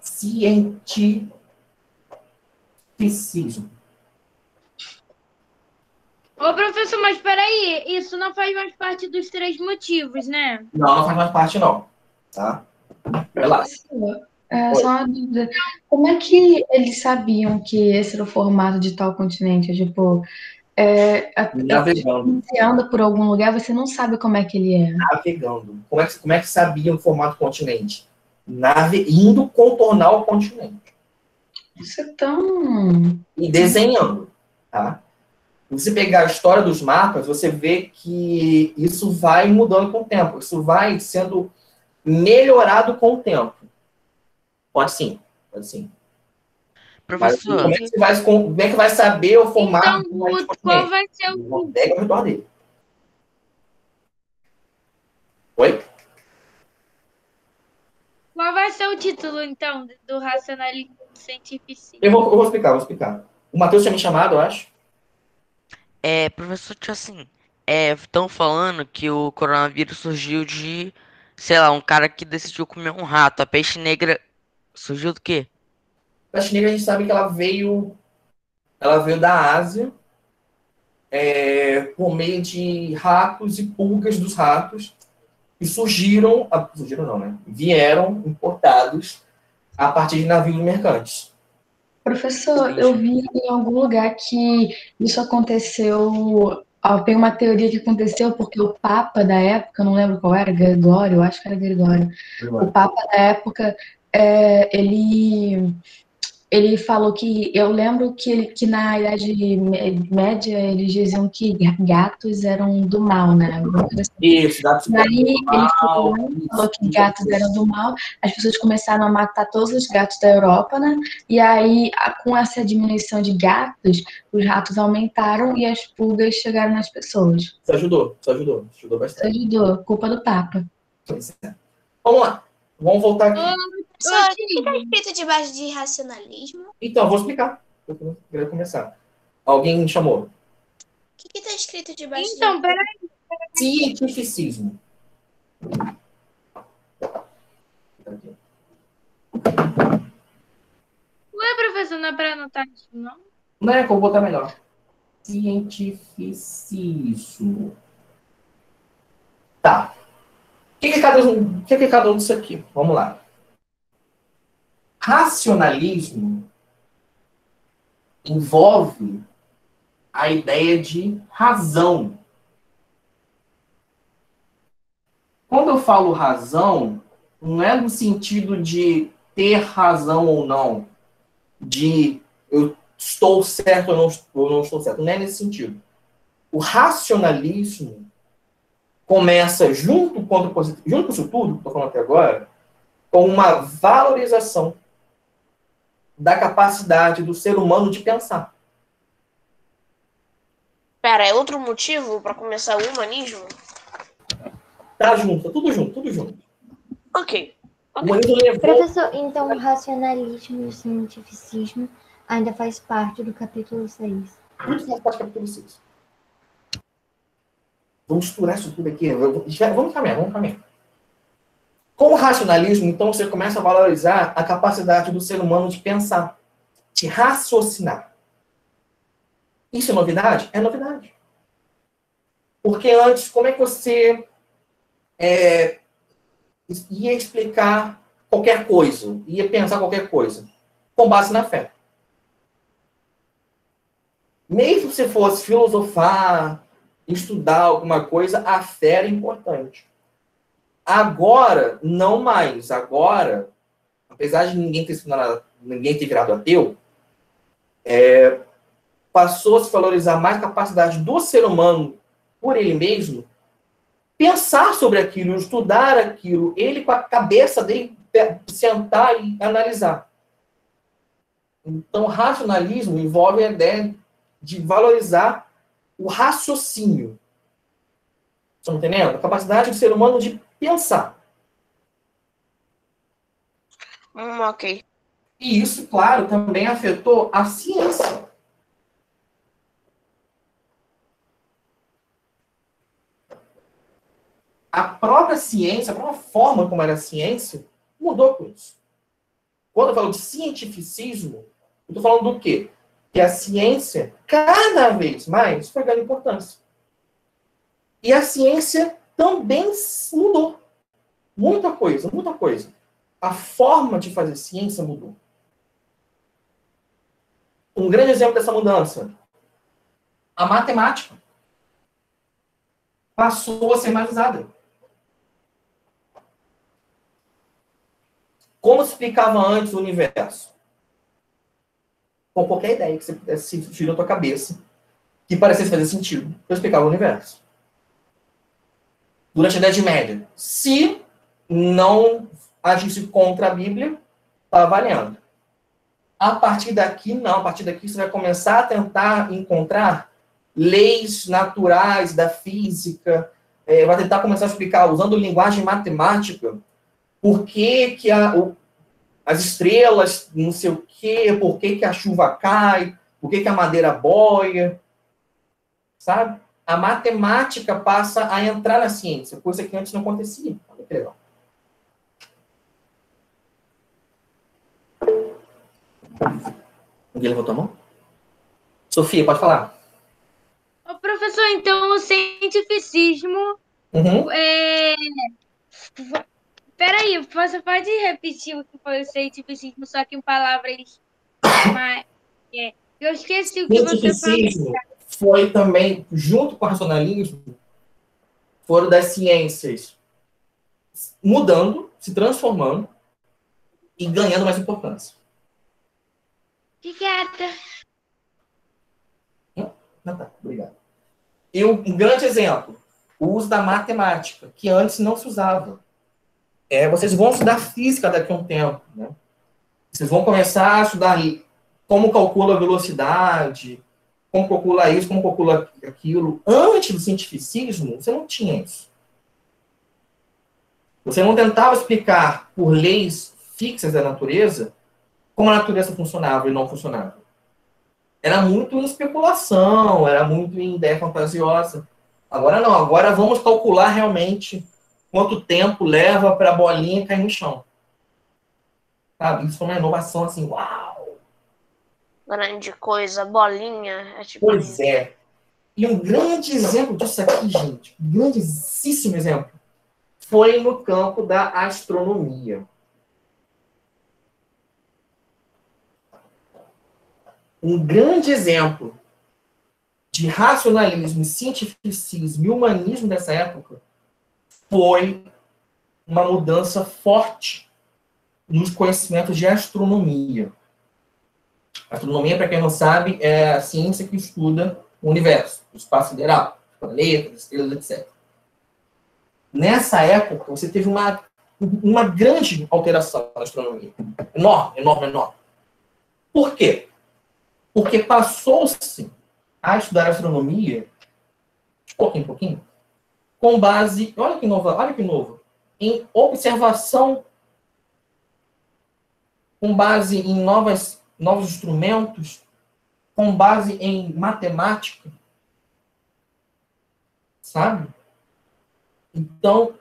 cientificismo. Ô, professor, mas peraí, isso não faz mais parte dos 3 motivos, né? Não faz mais parte, não. Tá? Relaxa. Só uma dúvida. Como é que eles sabiam que esse era o formato de tal continente? Tipo, Navegando. você anda por algum lugar, você não sabe como é que ele é. Navegando. Como é que sabiam o formato do continente? indo contornar o continente. Isso é tão... E desenhando, tá? Se você pegar a história dos mapas, você vê que isso vai mudando com o tempo. Isso vai sendo melhorado com o tempo. Pode sim, pode sim. Mas Professor, como é que vai saber o formato Então, do continente? qual vai ser o Uma pega ao redor dele. Oi? Qual vai ser o título, então, do racionalismo científico? Eu vou explicar. O Matheus tinha me chamado, eu acho. professor, tipo assim, estão falando que o coronavírus surgiu de, sei lá, um cara que decidiu comer um rato. A peixe negra surgiu do quê? A peste negra, a gente sabe que ela veio da Ásia, por meio de ratos e pulgas dos ratos, que surgiram não, né? Vieram importados a partir de navios mercantes. Professor, eu vi em algum lugar que isso aconteceu. Tem uma teoria que aconteceu porque o Papa da época, não lembro qual era, Gregório, eu acho que era Gregório. O Papa da época, ele falou que, eu lembro que na Idade Média eles diziam que gatos eram do mal, né? Isso, gatos E aí ele falou isso. que gatos eram do mal, as pessoas começaram a matar todos os gatos da Europa, né? E aí, com essa diminuição de gatos, os ratos aumentaram e as pulgas chegaram nas pessoas. Isso ajudou Isso bastante. ajudou, culpa do Papa. Vamos lá, vamos voltar aqui. Só, o que tá escrito debaixo de racionalismo? Então, eu vou explicar. Eu queria começar. Alguém me chamou. O que tá escrito debaixo Então, de... peraí. Cientificismo. Ué, professor, não é para anotar isso, não? Não é que eu vou botar melhor. Cientificismo. Tá. O que é cada um disso aqui? Vamos lá. Racionalismo envolve a ideia de razão. Quando eu falo razão, não é no sentido de ter razão ou não, de eu estou certo ou não estou certo. Não é nesse sentido. O racionalismo começa junto com isso tudo que estou falando até agora, com uma valorização da capacidade do ser humano de pensar. Pera, é outro motivo para começar o humanismo? Tá junto, tudo junto. Ok. O humanismo levou... Professor, então o racionalismo e o cientificismo ainda faz parte do capítulo 6. Muito faz parte do capítulo 6. Vamos misturar isso tudo aqui. Vamos caminhar. Com o racionalismo, então, você começa a valorizar a capacidade do ser humano de pensar, de raciocinar. Isso é novidade? É novidade. Porque antes, como é que você ia explicar qualquer coisa, ia pensar qualquer coisa? Com base na fé. Mesmo se você fosse filosofar, estudar alguma coisa, a fé era importante. Agora, não mais. Agora, apesar de ninguém ter virado ateu, passou a se valorizar mais a capacidade do ser humano, por ele mesmo, pensar sobre aquilo, estudar aquilo, ele com a cabeça dele sentar e analisar. Então, racionalismo envolve a ideia de valorizar o raciocínio. Estão entendendo? A capacidade do ser humano de pensar. Ok. E isso, claro, também afetou a ciência. A própria ciência, a própria forma como era a ciência, mudou com isso. Quando eu falo de cientificismo, eu estou falando do quê? Que a ciência, cada vez mais, foi ganhando importância. E a ciência também mudou. Muita coisa. A forma de fazer ciência mudou. Um grande exemplo dessa mudança, a matemática passou a ser mais usada. Como se explicava antes o universo? Com qualquer ideia que você pudesse surgir na tua cabeça, que parecesse fazer sentido, eu explicava o universo. Durante a Idade Média, se não agisse contra a Bíblia, está valendo. A partir daqui, não. A partir daqui, você vai começar a tentar encontrar leis naturais da física, vai tentar começar a explicar, usando linguagem matemática, por que as estrelas, não sei o quê, por que a chuva cai, por que a madeira boia, sabe? A matemática passa a entrar na ciência, coisa que antes não acontecia. Olha que legal. Ninguém levantou a mão? Sofia, pode falar. Ô, professor, então o cientificismo Uhum. Peraí, você pode repetir o que foi o cientificismo, só que em palavras mais... Eu esqueci o que você falou. Cientificismo foi também, junto com o racionalismo, foram das ciências mudando, se transformando e ganhando mais importância. Obrigada. Não, tá, obrigado. E um grande exemplo, o uso da matemática, que antes não se usava. Vocês vão estudar física daqui a um tempo, né? Vocês vão começar a estudar como calcula a velocidade, como calcula isso, como calcula aquilo. Antes do cientificismo, você não tinha isso. Você não tentava explicar por leis fixas da natureza como a natureza funcionava e não funcionava. Era muito em especulação, era muito em ideia fantasiosa. Agora não, agora vamos calcular realmente quanto tempo leva para a bolinha cair no chão. Sabe? Isso foi uma inovação assim, uau! Grande coisa, bolinha. Pois é. E um grande exemplo disso aqui, gente, um grandíssimo exemplo, foi no campo da astronomia. Um grande exemplo de racionalismo, cientificismo e humanismo dessa época foi uma mudança forte nos conhecimentos de astronomia. Astronomia, para quem não sabe, é a ciência que estuda o universo, o espaço sideral, planetas, estrelas, etc. Nessa época, você teve uma grande alteração na astronomia. Enorme, enorme, enorme. Por quê? Porque passou-se a estudar astronomia, de pouquinho em pouquinho, com base, olha que novo, em observação, com base em novos instrumentos, com base em matemática, sabe? Então,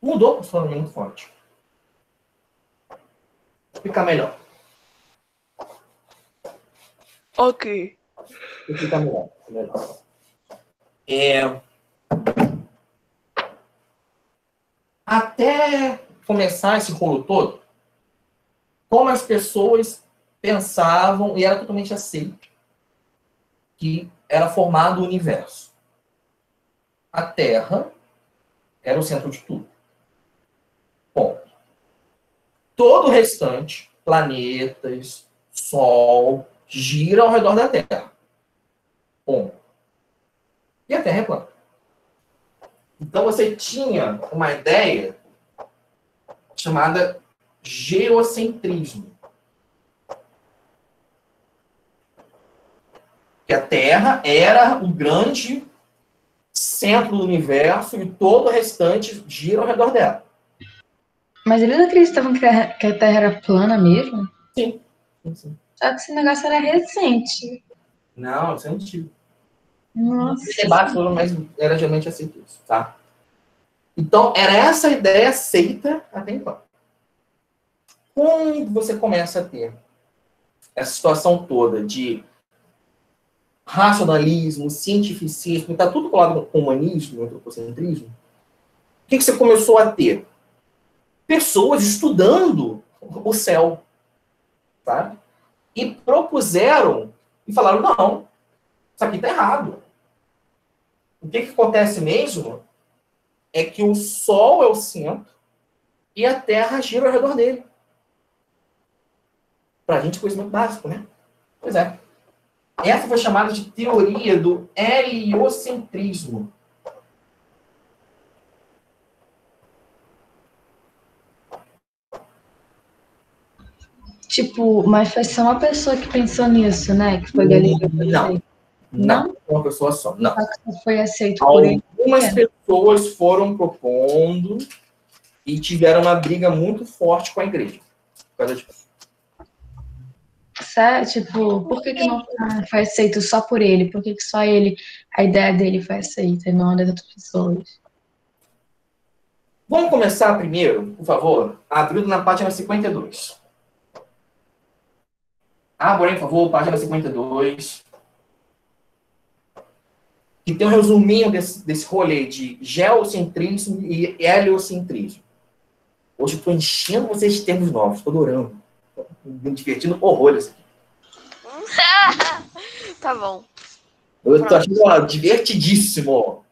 mudou a astronomia muito forte. Vou explicar melhor. Ok. Vou explicar melhor. Até começar esse rolo todo, como as pessoas pensavam, e era totalmente aceito, que era formado o universo. A Terra era o centro de tudo. Bom, todo o restante, planetas, Sol, gira ao redor da Terra. Bom, e a Terra é plana. Então você tinha uma ideia chamada geocentrismo. Que a Terra era o grande centro do universo e todo o restante gira ao redor dela. Mas eles acreditavam que a Terra era plana mesmo? Sim. Sim. Só que esse negócio era recente. Não, isso é antigo. Nossa. Os debates foram mais era geralmente aceito isso, tá? Então, era essa a ideia aceita até então. Quando você começa a ter essa situação toda de racionalismo, cientificismo, está tudo colado com humanismo, antropocentrismo, o que você começou a ter? Pessoas estudando o céu, sabe? E propuseram, e falaram, não, isso aqui está errado. O que acontece mesmo é que o Sol é o centro e a Terra gira ao redor dele. Para a gente, conhecimento básico, né? Pois é. Essa foi chamada de teoria do heliocentrismo. Tipo, mas foi só uma pessoa que pensou nisso, né? Que foi Galileu Galilei. Não, uma pessoa só. Não. Só que só foi aceito por ele. Algumas pessoas foram propondo e tiveram uma briga muito forte com a igreja. Por causa disso. Sabe? Tipo, por que não foi aceito só por ele? Por que só ele, a ideia dele foi aceita e não das outras pessoas? Vamos começar primeiro, por favor, abrindo na página 52. Abra, por favor, página 52. Que tem um resuminho desse rolê de geocentrismo e heliocentrismo. Hoje eu estou enchendo vocês de termos novos, estou adorando. Me divertindo horrores aqui. Tá bom. Eu estou achando ó, divertidíssimo.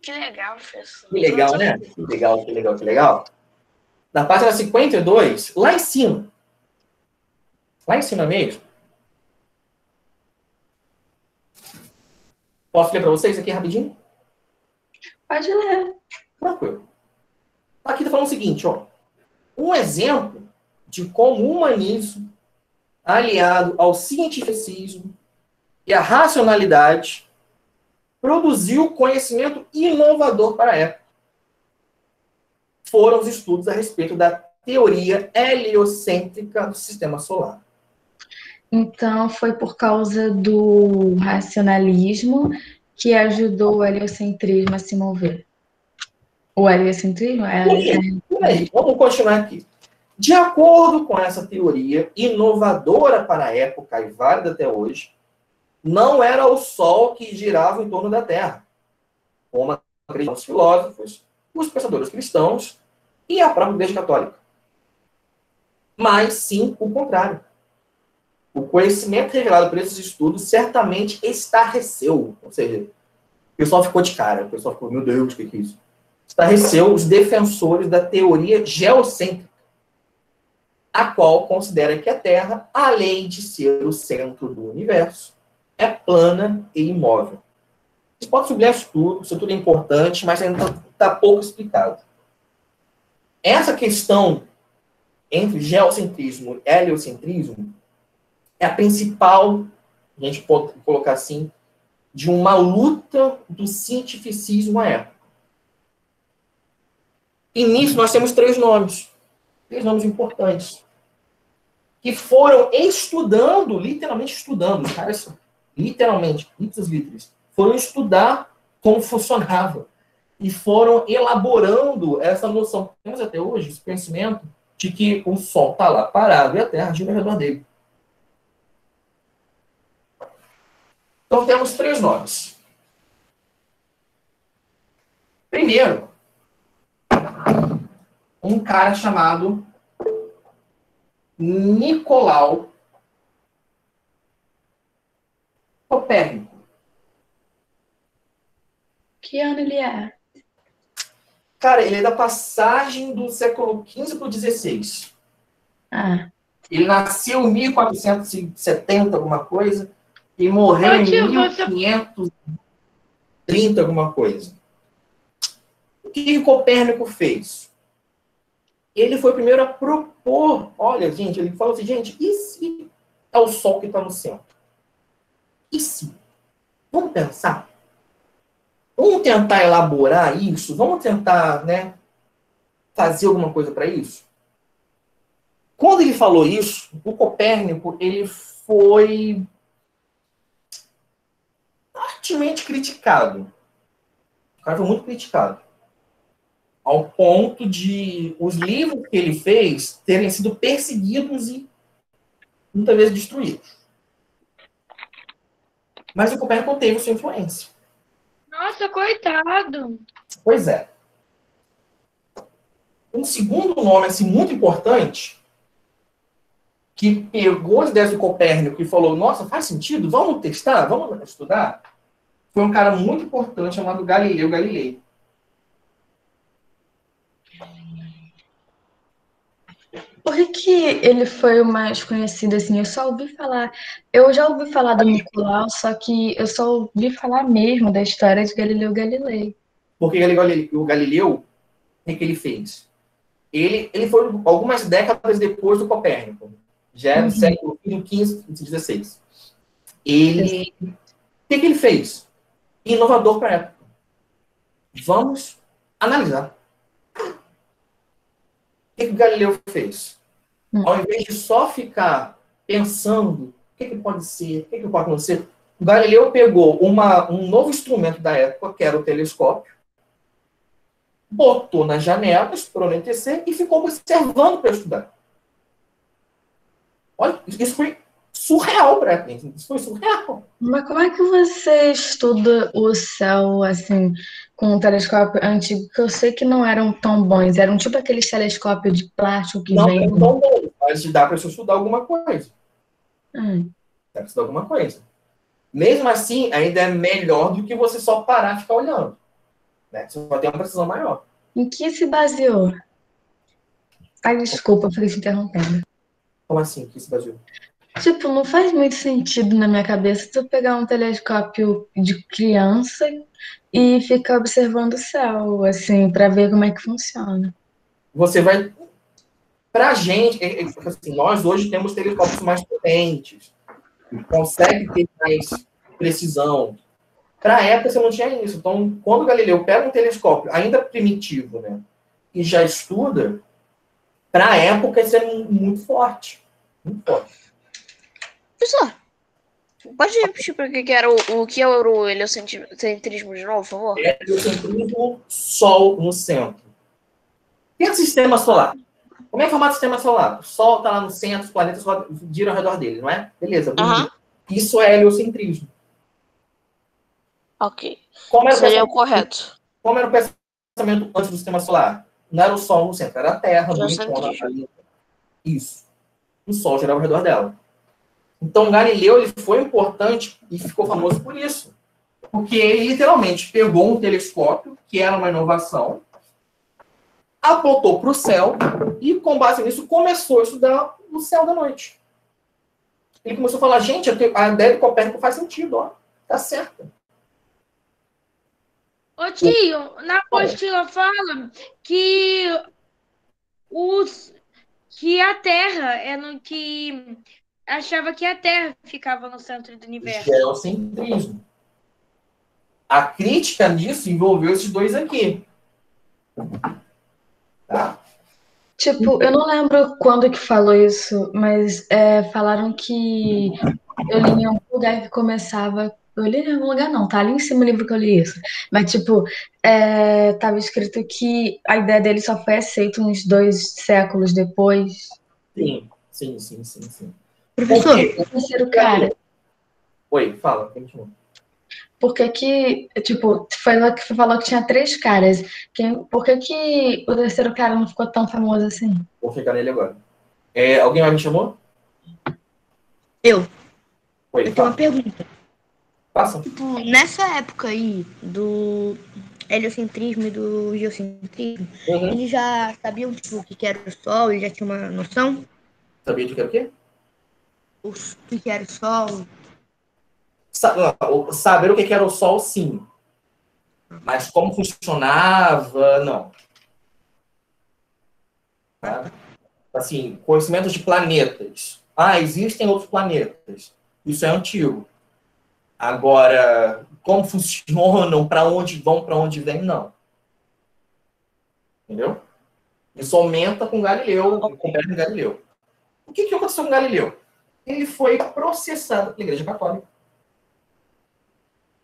Que legal, professor. Que legal, né? Que legal, que legal, que legal. Na página 52, lá em cima. Lá em cima mesmo. Posso ler para vocês aqui rapidinho? Pode ler. Tranquilo. Aqui está falando o seguinte, ó. Um exemplo de como o humanismo, aliado ao cientificismo e à racionalidade, produziu conhecimento inovador para a época. Foram os estudos a respeito da teoria heliocêntrica do sistema solar. Então, foi por causa do racionalismo que ajudou o heliocentrismo a se mover. O heliocentrismo Peraí, vamos continuar aqui. De acordo com essa teoria inovadora para a época e válida até hoje, não era o Sol que girava em torno da Terra, como acreditam os filósofos, os pensadores cristãos e a própria Igreja Católica. Mas sim o contrário. O conhecimento revelado por esses estudos certamente estarreceu. Ou seja, o pessoal ficou de cara. O pessoal ficou, meu Deus, o que é isso? Estarreceu os defensores da teoria geocêntrica, a qual considera que a Terra, além de ser o centro do universo, é plana e imóvel. Você pode sublinhar isso tudo é importante, mas ainda está pouco explicado. Essa questão entre geocentrismo e heliocentrismo é a principal, a gente pode colocar assim, de uma luta do cientificismo à época. E nisso nós temos três nomes importantes, que foram estudando, literalmente estudando, caras, literalmente, ipsis literis, foram estudar como funcionava e foram elaborando essa noção. Temos até hoje esse conhecimento de que o Sol está lá parado e a Terra gira ao redor dele. Então, temos três nomes. Primeiro, um cara chamado Nicolau Copérnico. Que ano ele é? Cara, ele é da passagem do século XV para o XVI. Ah. Ele nasceu em 1470, alguma coisa, e morreu em 1530, alguma coisa. O que Copérnico fez? Ele foi o primeiro a propor, olha, gente, ele falou assim, gente, e se é o Sol que está no centro? E se? Vamos pensar? Vamos tentar elaborar isso? Vamos tentar, né, fazer alguma coisa para isso? Quando ele falou isso, o Copérnico, ele foi fortemente criticado. O cara foi muito criticado. Ao ponto de os livros que ele fez terem sido perseguidos e muitas vezes destruídos. Mas o Copérnico teve sua influência. Nossa, coitado. Pois é. Um segundo nome assim, muito importante, que pegou as ideias do Copérnico e falou, nossa, faz sentido, vamos testar, vamos estudar, foi um cara muito importante chamado Galileu Galilei. Por que que ele foi o mais conhecido, assim? Eu já ouvi falar do Nicolau, só que eu só ouvi falar mesmo da história de Galileu Galilei. Porque o Galileu, o que ele fez? Ele foi algumas décadas depois do Copérnico. Já era no século XV, XVI. O que ele fez? Inovador para a época. Vamos analisar. O que o Galileu fez? Ao invés de só ficar pensando o que pode ser, o que pode acontecer, o Galileu pegou um novo instrumento da época, que era o telescópio, botou nas janelas para anoitecer e ficou observando para estudar. Olha, isso foi surreal para a época. Isso foi surreal. Mas como é que você estuda o céu, assim, com um telescópio antigo? Que eu sei que não eram tão bons. Eram tipo aqueles telescópios de plástico que Não vem. é tão bom, mas dá para você estudar alguma coisa. Dá para estudar alguma coisa. Mesmo assim, ainda é melhor do que você só parar e ficar olhando. Né? Você vai ter uma precisão maior. Em que se baseou? Ai, desculpa, eu fiquei te interrompendo. Como assim, que se baseou? Tipo, não faz muito sentido na minha cabeça tu pegar um telescópio de criança e ficar observando o céu, assim, pra ver como é que funciona. Você vai... Pra gente, assim, nós hoje temos telescópios mais potentes, que conseguem ter mais precisão. Para a época, você não tinha isso. Então, quando o Galileu pega um telescópio, ainda primitivo, né, e já estuda, para a época, isso é muito forte. Muito forte. Professor, pode repetir para que era o que era o heliocentrismo de novo, por favor? É heliocentrismo, Sol no centro. Tem o sistema solar. Como é formado o sistema solar? O Sol está lá no centro, os planetas giram ao redor dele, não é? Beleza. Isso é heliocentrismo. Ok. Seria o correto. Como era o pensamento antes do sistema solar? Não era o Sol no centro, era a Terra, bonitona. Isso. O Sol girava ao redor dela. Então, Galileu ele foi importante e ficou famoso por isso. Porque ele literalmente pegou um telescópio, que era uma inovação, apontou para o céu e, com base nisso, começou a estudar o céu da noite. Ele começou a falar, gente, a ideia do Copérnico faz sentido, ó. Tá certo. Ô tio, na apostila fala que a Terra é no que achava que a Terra ficava no centro do universo. Geocentrismo. A crítica nisso envolveu esses dois aqui. Tá? Tipo, eu não lembro quando que falou isso, mas falaram que eu li em algum lugar que começava. Eu li em algum lugar, não, tá ali em cima do livro que eu li isso. Mas, tipo, tava escrito que a ideia dele só foi aceita uns 2 séculos depois. Sim. Professor, o terceiro cara. Oi, fala. Por que tipo, falou que tinha 3 caras. Por que o terceiro cara não ficou tão famoso assim? Vou ficar nele agora. Alguém mais me chamou? Eu. Oi, eu tenho uma pergunta. Passa. Tipo, nessa época aí do heliocentrismo e do geocentrismo, eles já sabiam tipo, o que era o Sol? Eles já tinham uma noção? Sabia de que era o quê? O que era o Sol? Saber o que era o Sol, sim. Mas como funcionava, não. Tá? Assim, conhecimento de planetas. Existem outros planetas. Isso é antigo. Agora, como funcionam, para onde vão, para onde vêm, não. Entendeu? Isso aumenta com Galileu, com Galileu. O que aconteceu com Galileu? Ele foi processado pela Igreja Católica.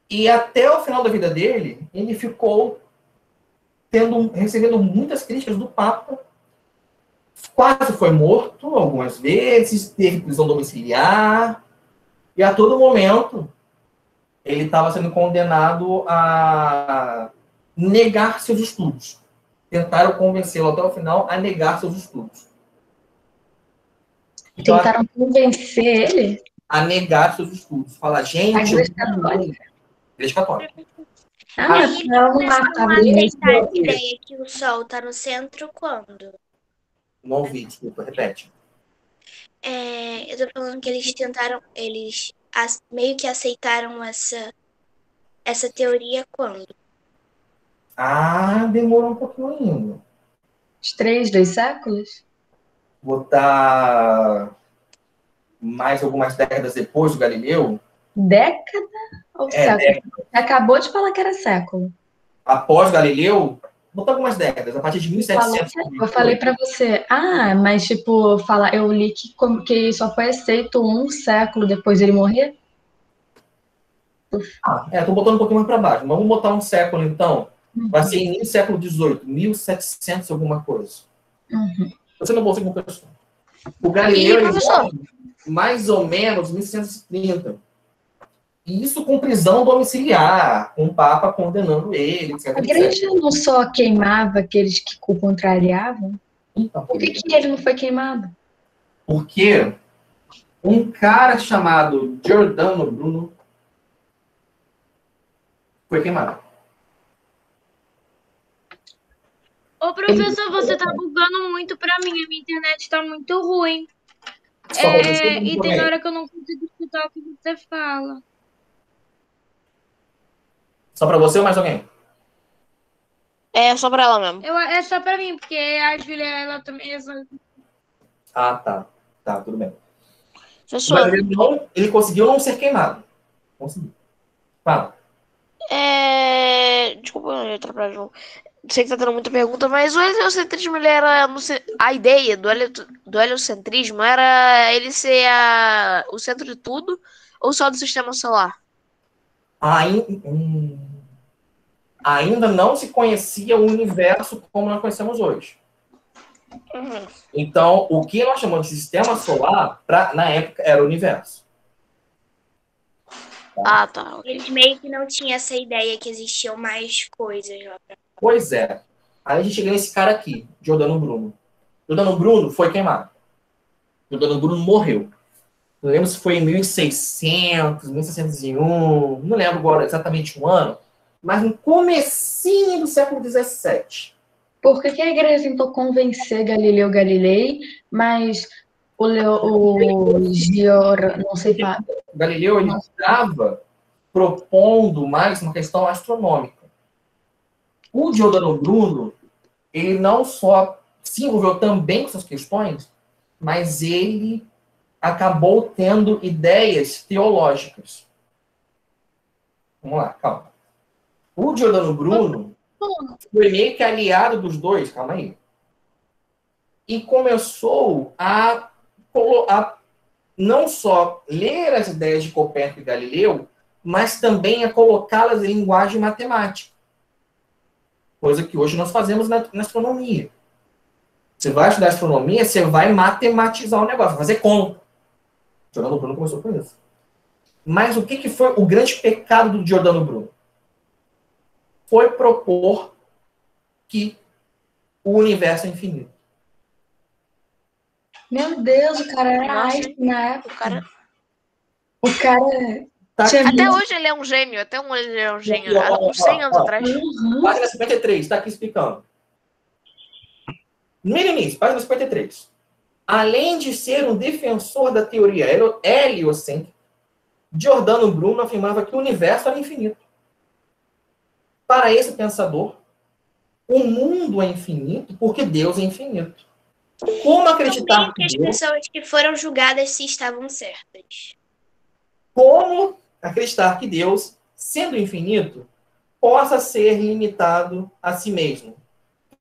E até o final da vida dele, ele ficou recebendo muitas críticas do Papa. Quase foi morto algumas vezes, teve prisão domiciliar. E a todo momento, ele estava sendo condenado a negar seus estudos. Tentaram convencê-lo até o final a negar seus estudos. Então, tentaram convencer ele? A negar seus estudos. Falar, gente... A Igreja Católica. Igreja Católica. Ela não matava a ideia que o Sol está no centro quando? Não ouvi, desculpa, repete. Eu tô falando que eles tentaram, meio que aceitaram essa teoria quando? Ah, demorou um pouquinho ainda. Os 2 séculos? Botar mais algumas décadas depois do Galileu. Década ou século? Década. Acabou de falar que era século. Após Galileu, botar algumas décadas, a partir de 1700. Eu falei pra você, mas tipo, eu li que só foi aceito 1 século depois dele morrer. Tô botando um pouquinho mais para baixo. Mas vamos botar um século, então. Vai ser em século XVIII, 1700 alguma coisa. Você não bolsa com pessoa. O Galileu ele morre mais ou menos 1130. E isso com prisão domiciliar, com o Papa condenando ele, etc. A igreja não só queimava aqueles que o contrariavam? Então, por que ele não foi queimado? Porque um cara chamado Giordano Bruno foi queimado. Ô, professor, você tá bugando muito pra mim. A minha internet tá muito ruim. E tem hora que eu não consigo escutar o que você fala. Só pra você ou mais alguém? É só pra ela mesmo. É só pra mim, porque a Júlia, ela também... Tá, tudo bem. Professor, Mas ele conseguiu não ser queimado. Conseguiu. Fala. Desculpa eu atrapalhar de novo. Sei que tá tendo muita pergunta, mas o heliocentrismo, ele era... A ideia do heliocentrismo era ele ser o centro de tudo ou só do sistema solar? Ainda não se conhecia o universo como nós conhecemos hoje. Então, o que nós chamamos de sistema solar, na época, era o universo. Tá. Eles meio que não tinham essa ideia que existiam mais coisas lá. Pois é. Aí a gente chega nesse cara aqui, Giordano Bruno. Giordano Bruno foi queimado. Giordano Bruno morreu. Não lembro se foi em 1600, 1601, não lembro agora exatamente o ano, mas no comecinho do século XVII. Por que a igreja tentou convencer Galileu Galilei, mas não sei falar. Galileu ele estava propondo mais uma questão astronômica. O Giordano Bruno, ele não só se envolveu também com essas questões, mas ele acabou tendo ideias teológicas. Vamos lá, calma. O Giordano Bruno foi meio que aliado dos dois, calma aí. E começou a não só ler as ideias de Copérnico e Galileu, mas também a colocá-las em linguagem matemática. Coisa que hoje nós fazemos na astronomia. Você vai estudar astronomia, você vai matematizar o negócio, fazer conta. O Giordano Bruno começou com isso. Mas o que foi o grande pecado do Giordano Bruno? Foi propor que o universo é infinito. Meu Deus, o cara era Einstein na época. O cara... Até hoje ele é um gênio. Até hoje ele é um gênio. Há uns 100 anos atrás. Página 53, está aqui explicando. No início, página 53. Além de ser um defensor da teoria heliocêntrica, Giordano Bruno afirmava que o universo era infinito. Para esse pensador, o mundo é infinito porque Deus é infinito. Como acreditar que as pessoas que foram julgadas se estavam certas? Como acreditar que Deus, sendo infinito, possa ser limitado a si mesmo,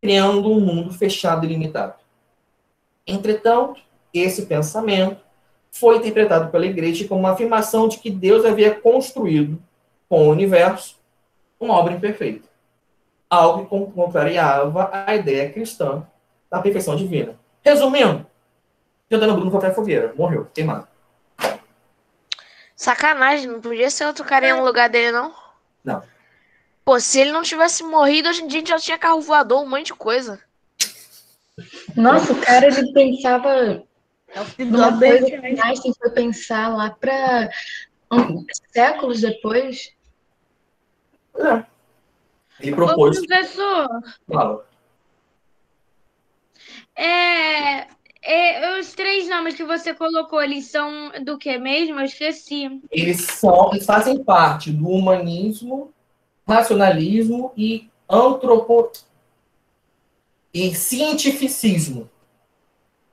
criando um mundo fechado e limitado? Entretanto, esse pensamento foi interpretado pela Igreja como uma afirmação de que Deus havia construído com o universo uma obra imperfeita, algo que contrariava a ideia cristã da perfeição divina. Resumindo, Giordano Bruno foi para a fogueira, morreu, queimado. Sacanagem, não podia ser outro carinha no lugar dele, não? Não. Pô, se ele não tivesse morrido, hoje em dia a gente já tinha carro voador, um monte de coisa. Nossa, o cara, ele pensava numa coisa que Einstein foi pensar lá para séculos depois. Ele propôs... Ô, professor, Fala. Os 3 nomes que você colocou, eles são do que mesmo? Eu esqueci. Eles fazem parte do humanismo, racionalismo e e cientificismo.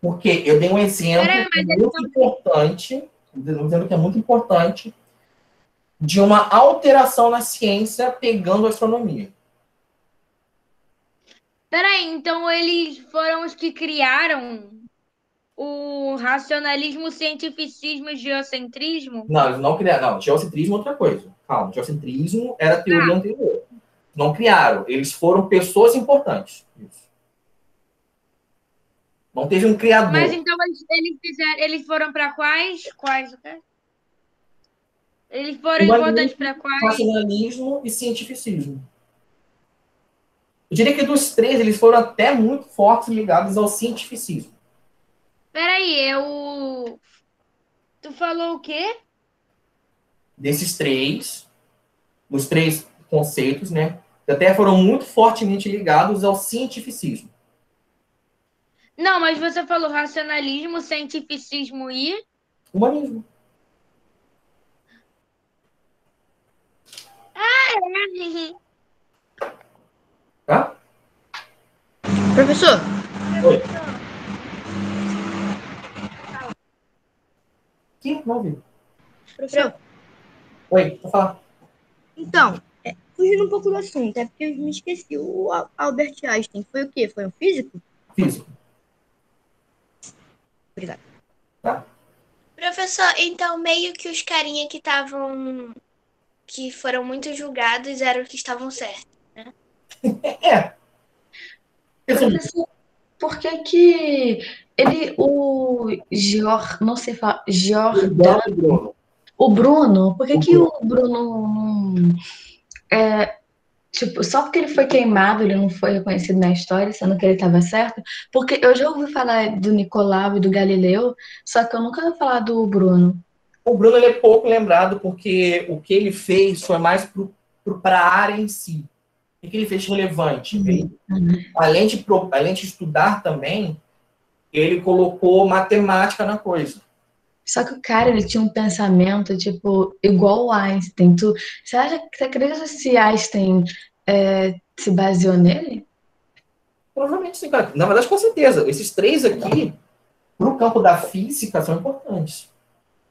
Porque eu dei um exemplo que é muito importante, dizendo que é muito importante, de uma alteração na ciência pegando a astronomia. Peraí, então eles foram os que criaram o racionalismo, o cientificismo e o geocentrismo? Não, eles não criaram. Não, geocentrismo é outra coisa. Calma, geocentrismo era a teoria anterior. Não criaram. Eles foram pessoas importantes. Isso. Não teve um criador. Mas então eles foram para quais? Quais? Eles foram importantes para quais? Racionalismo e cientificismo. Eu diria que dos 3, eles foram até muito fortes ligados ao cientificismo. Peraí, tu falou o quê? Desses 3, os 3 conceitos, né? Até foram muito fortemente ligados ao cientificismo. Não, mas você falou racionalismo, cientificismo e... Humanismo. Tá? Professor, Oi. Sim, não ouvi. professor, Oi, vou falar. então, fugindo um pouco do assunto, é porque eu me esqueci. O Albert Einstein foi o quê? Foi um físico? Físico. Obrigado. Tá? Professor, então meio que os carinha que foram muito julgados eram os que estavam certos. Professor, por que não sei falar, Bruno. o Bruno, por que o Bruno não, tipo, só porque ele foi queimado, ele não foi reconhecido na história, sendo que ele estava certo? Porque eu já ouvi falar do Nicolau e do Galileu, só que eu nunca ouvi falar do Bruno. O Bruno ele é pouco lembrado porque o que ele fez foi mais para a área em si. O que ele fez relevante? Além de estudar também, ele colocou matemática na coisa. Só que o cara, ele tinha um pensamento, tipo, igual o Einstein. Você acredita se Einstein se baseou nele? Provavelmente sim, cara. Na verdade, com certeza. Esses 3 aqui, para o campo da física, são importantes.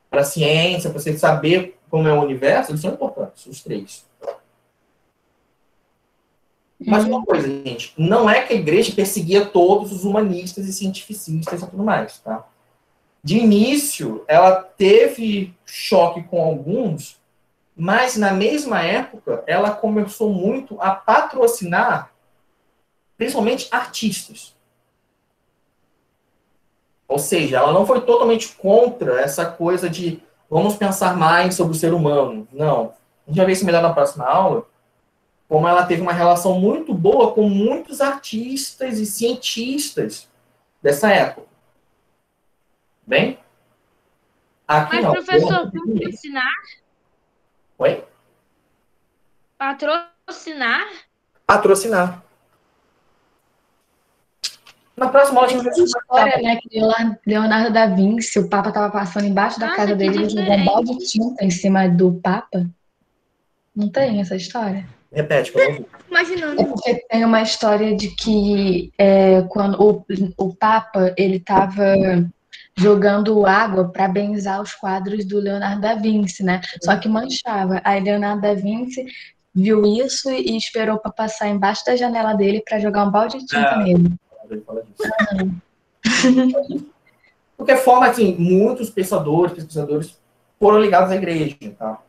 Para a ciência, para você saber como é o universo, eles são importantes, os 3. Mas uma coisa, gente, não é que a igreja perseguia todos os humanistas e cientificistas e tudo mais, tá? De início, ela teve choque com alguns, mas na mesma época, ela começou muito a patrocinar, principalmente artistas. Ou seja, ela não foi totalmente contra essa coisa de vamos pensar mais sobre o ser humano. Não. A gente vai ver isso melhor na próxima aula, como ela teve uma relação muito boa com muitos artistas e cientistas dessa época. Bem? Aqui Mas, não. professor, patrocinar? Oi? Patrocinar? Patrocinar. Na próxima aula a gente vai ver História, né, que Leonardo da Vinci, o Papa estava passando embaixo da casa dele e jogou um balde de tinta em cima do Papa. Não tem essa história? Repete, por favor. Imaginando. É porque tem uma história de que quando o Papa ele estava jogando água para benzar os quadros do Leonardo da Vinci, né? Só que manchava. Aí Leonardo da Vinci viu isso e esperou para passar embaixo da janela dele para jogar um balde de tinta nele. De qualquer forma, assim, muitos pesquisadores foram ligados à igreja, tá?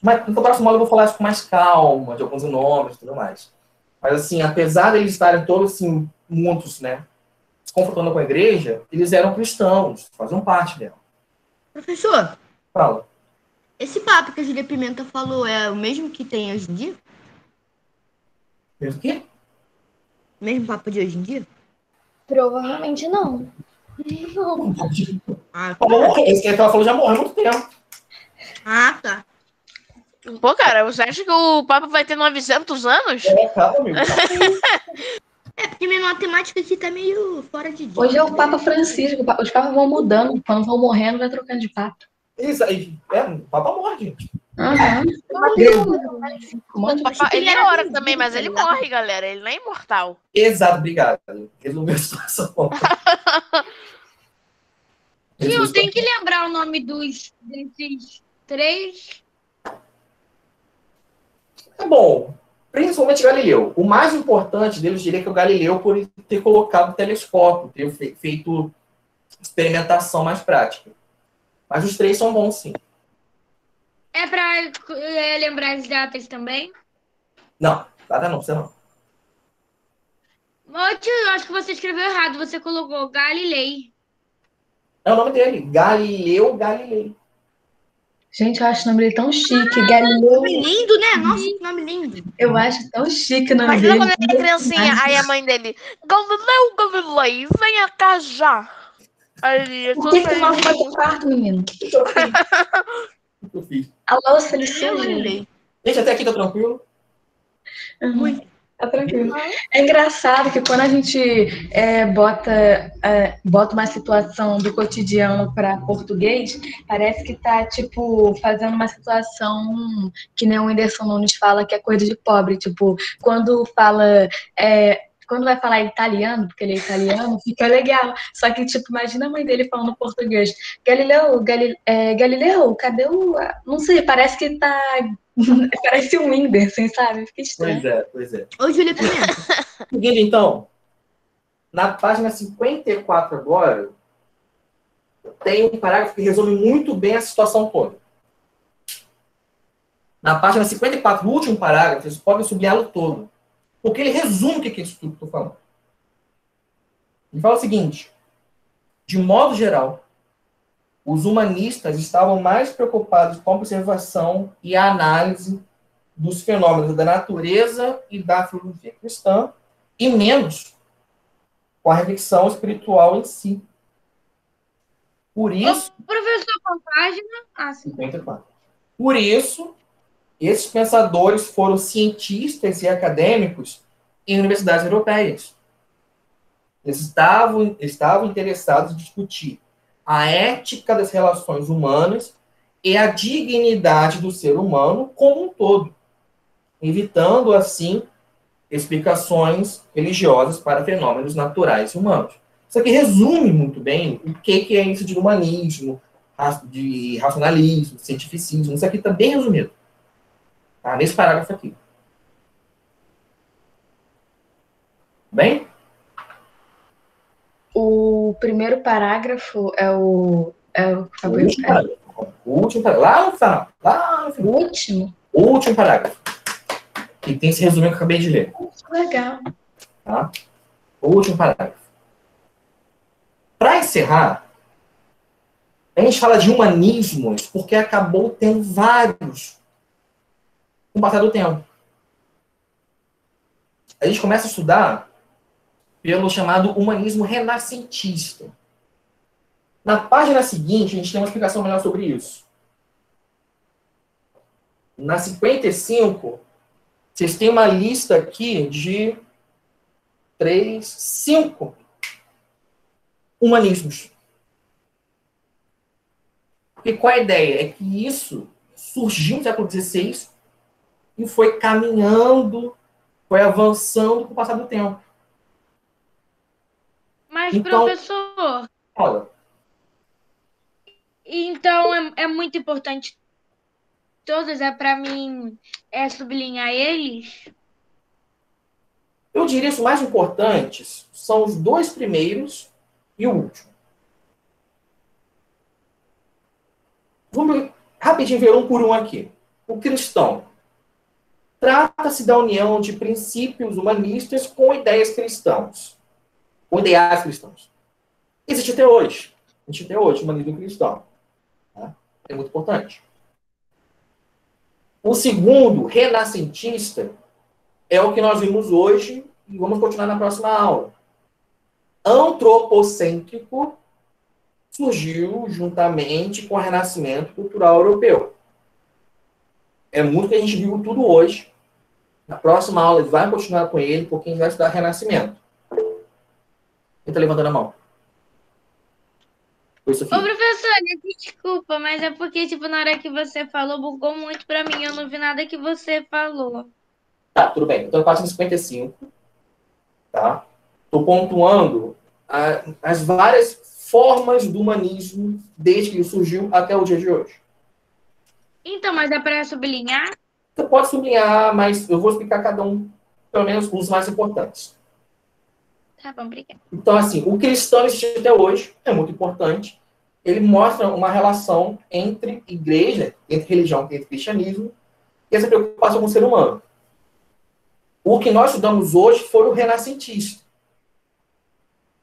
Mas no próximo aula eu vou falar isso com mais calma, de alguns nomes e tudo mais. Mas, assim, apesar de eles estarem todos, assim, muitos, né, se confrontando com a igreja, eles eram cristãos, faziam parte dela. Professor, Fala. esse papo que a Julia Pimenta falou é o mesmo que tem hoje em dia? Mesmo o quê? Mesmo papo de hoje em dia? Provavelmente não. Ah, Esse que ela falou já morreu há muito tempo. tá. Pô, cara, você acha que o Papa vai ter 900 anos? Calma, amigo. Porque minha matemática aqui tá meio fora de dia. Hoje é o Papa Francisco. Os papas vão mudando. Quando vão morrendo, vai trocando de papo. Isso aí. O Papa morre, gente. Aham. Um monte de Ele ora também, mas ele morre, galera. Ele não é imortal. Exato, obrigado. Resumiu a situação. Tio, tem que lembrar o nome desses 3. É bom, principalmente Galileu. O mais importante deles, eu diria que é o Galileu, por ter colocado o telescópio, ter feito experimentação mais prática. Mas os 3 são bons, sim. É pra lembrar as datas também? Não, nada não, você não. Ô, tio, eu acho que você escreveu errado. Você colocou Galilei. É o nome dele, Galileu Galilei. Gente, eu acho o nome dele tão chique. Galileu. Nome lindo, né? Nossa, que nome lindo. Eu acho tão chique o nome Imagina dele. quando ele é criancinha, aí a mãe dele, Galileu Galilei, venha cá já. Aí ele, Por que o nosso vai pro quarto, menino? O que eu fiz? A louça ele suja. Gente, até aqui tá tranquilo? Muito. Tá tranquilo. É engraçado que quando a gente bota uma situação do cotidiano para português, parece que tá, tipo, fazendo uma situação que nem o Whindersson Nunes fala, que é coisa de pobre. Tipo, quando vai falar italiano, porque ele é italiano, fica legal. Só que, tipo, imagina a mãe dele falando português. Galileu, cadê o... Não sei, parece que tá... Parece um Whindersson, sabe? Fica estranho. Pois é. Ô, Júlia Pimenta. Seguindo, então, na página 54 agora, tem um parágrafo que resume muito bem a situação toda. Na página 54, o último parágrafo, vocês podem sublinhá-lo todo. Porque ele resume o que é isso tudo que eu estou falando. Ele fala o seguinte: de modo geral, os humanistas estavam mais preocupados com a observação e a análise dos fenômenos da natureza e da filosofia cristã, e menos com a reflexão espiritual em si. Por isso... Professor, qual página? 54. Por isso, esses pensadores foram cientistas e acadêmicos em universidades europeias. Eles estavam interessados em discutir a ética das relações humanas e a dignidade do ser humano como um todo, evitando, assim, explicações religiosas para fenômenos naturais humanos. Isso aqui resume muito bem o que é isso de humanismo, de racionalismo, de cientificismo. Isso aqui está bem resumido. Tá? Nesse parágrafo aqui. Bem? O primeiro parágrafo é o último parágrafo. O último parágrafo. Lá no final. Lá no final. O último? O último parágrafo. Que tem esse resumo que eu acabei de ler. Legal. Tá? O último parágrafo. Para encerrar, a gente fala de humanismos porque acabou tendo vários com o passar do tempo. A gente começa a estudar pelo chamado humanismo renascentista. Na página seguinte, a gente tem uma explicação melhor sobre isso. Na 55, vocês têm uma lista aqui de 5 humanismos. Porque qual a ideia? É que isso surgiu no século XVI e foi caminhando, foi avançando com o passar do tempo. Mas, então, professor, olha, então é muito importante todos, para mim sublinhar eles? Eu diria que os mais importantes são os 2 primeiros e o último. Vamos rapidinho ver um por um aqui. O cristão. Trata-se da união de princípios humanistas com ideias cristãs. Com ideais cristãos. Existe até hoje. Existe até hoje o humanismo cristão. Tá? É muito importante. O segundo, renascentista, é o que nós vimos hoje e vamos continuar na próxima aula. Antropocêntrico surgiu juntamente com o renascimento cultural europeu. É muito que a gente viu tudo hoje. Na próxima aula vai continuar com ele, porque a gente vai estudar renascimento. Quem tá levantando a mão? Foi, Ô, Sofia. professora, desculpa, mas é porque, tipo, na hora que você falou, bugou muito pra mim. Eu não vi nada que você falou. Tá, tudo bem. Então, página 55, tá? Estou pontuando as várias formas do humanismo desde que ele surgiu até o dia de hoje. Então, mas é pra sublinhar? Você pode sublinhar, mas eu vou explicar cada um, pelo menos os mais importantes. Tá bom, obrigada. Então, assim, o cristão existe até hoje, é muito importante. Ele mostra uma relação entre igreja, entre religião, entre cristianismo, e essa preocupação com o ser humano. O que nós estudamos hoje foi o renascentista.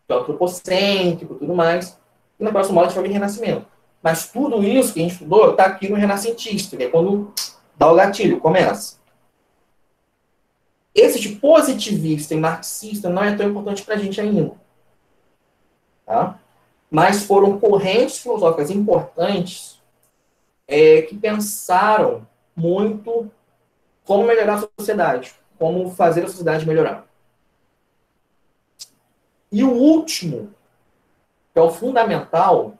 O antropocêntrico e tudo mais. E na próxima aula a gente vai ver renascimento. Mas tudo isso que a gente estudou está aqui no renascentista, que é quando dá o gatilho, começa. Esse de positivista e marxista não é tão importante para a gente ainda. Tá? Mas foram correntes filosóficas importantes que pensaram muito como melhorar a sociedade, como fazer a sociedade melhorar. E o último, que é o fundamental,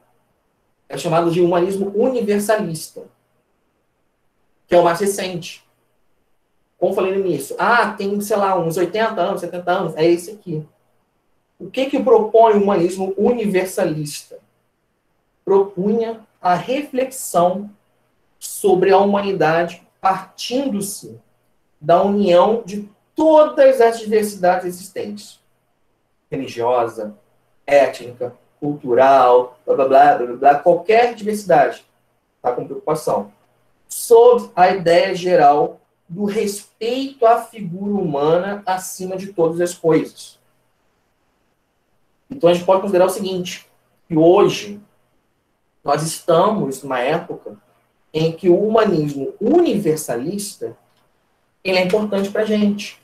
é chamado de humanismo universalista, que é o mais recente. Como eu falei no início, tem, sei lá, uns 80 anos, 70 anos, é esse aqui. O que propõe o humanismo universalista? Propunha a reflexão sobre a humanidade partindo-se da união de todas as diversidades existentes. Religiosa, étnica, cultural, blá, blá, blá, blá, blá, qualquer diversidade, tá, com preocupação. Sob a ideia geral do respeito à figura humana acima de todas as coisas. Então a gente pode considerar o seguinte, que hoje nós estamos numa época em que o humanismo universalista ele é importante para a gente.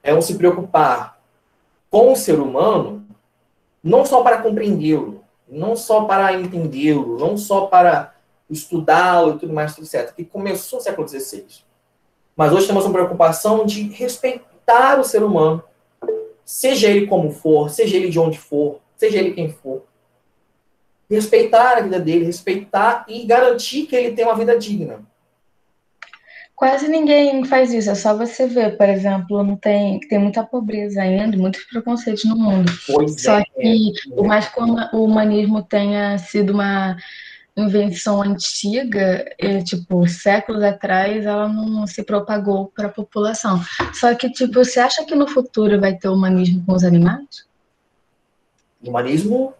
É um se preocupar com o ser humano, não só para compreendê-lo, não só para entendê-lo, não só para estudá-lo e tudo mais, tudo certo, que começou no século XVI. Mas hoje temos uma preocupação de respeitar o ser humano, seja ele como for, seja ele de onde for, seja ele quem for. Respeitar a vida dele, respeitar e garantir que ele tenha uma vida digna. Quase ninguém faz isso, é só você ver, por exemplo, não tem muita pobreza ainda, muitos preconceitos no mundo. Só que, por mais que o humanismo tenha sido uma invenção antiga, tipo, séculos atrás, ela não se propagou para a população. Só que, tipo, você acha que no futuro vai ter humanismo com os animais? Humanismo?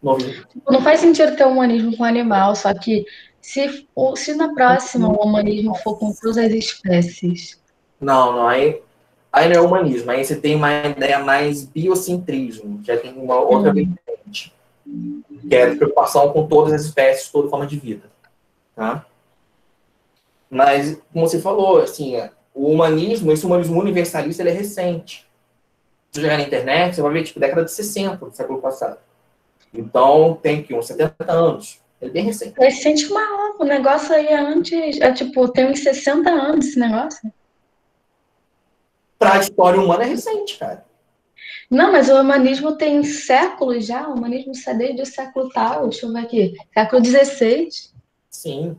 Não faz sentido ter humanismo com animal, só que se na próxima o humanismo for com todas as espécies. Não, aí não é humanismo. Aí você tem uma ideia mais biocentrismo, já tem uma outra vertente, que é a preocupação com todas as espécies, toda forma de vida. Tá? Mas, como você falou, assim, o humanismo, esse humanismo universalista, ele é recente. Se você jogar na internet, você vai ver, tipo, década de 60 do século passado. Então, tem que uns 70 anos. É bem recente. Recente maluco, o negócio aí antes, tipo, tem uns 60 anos esse negócio. Para a história humana é recente, cara. Não, mas o humanismo tem séculos já, o humanismo está desde o século tal, deixa eu ver aqui, século XVI. Sim.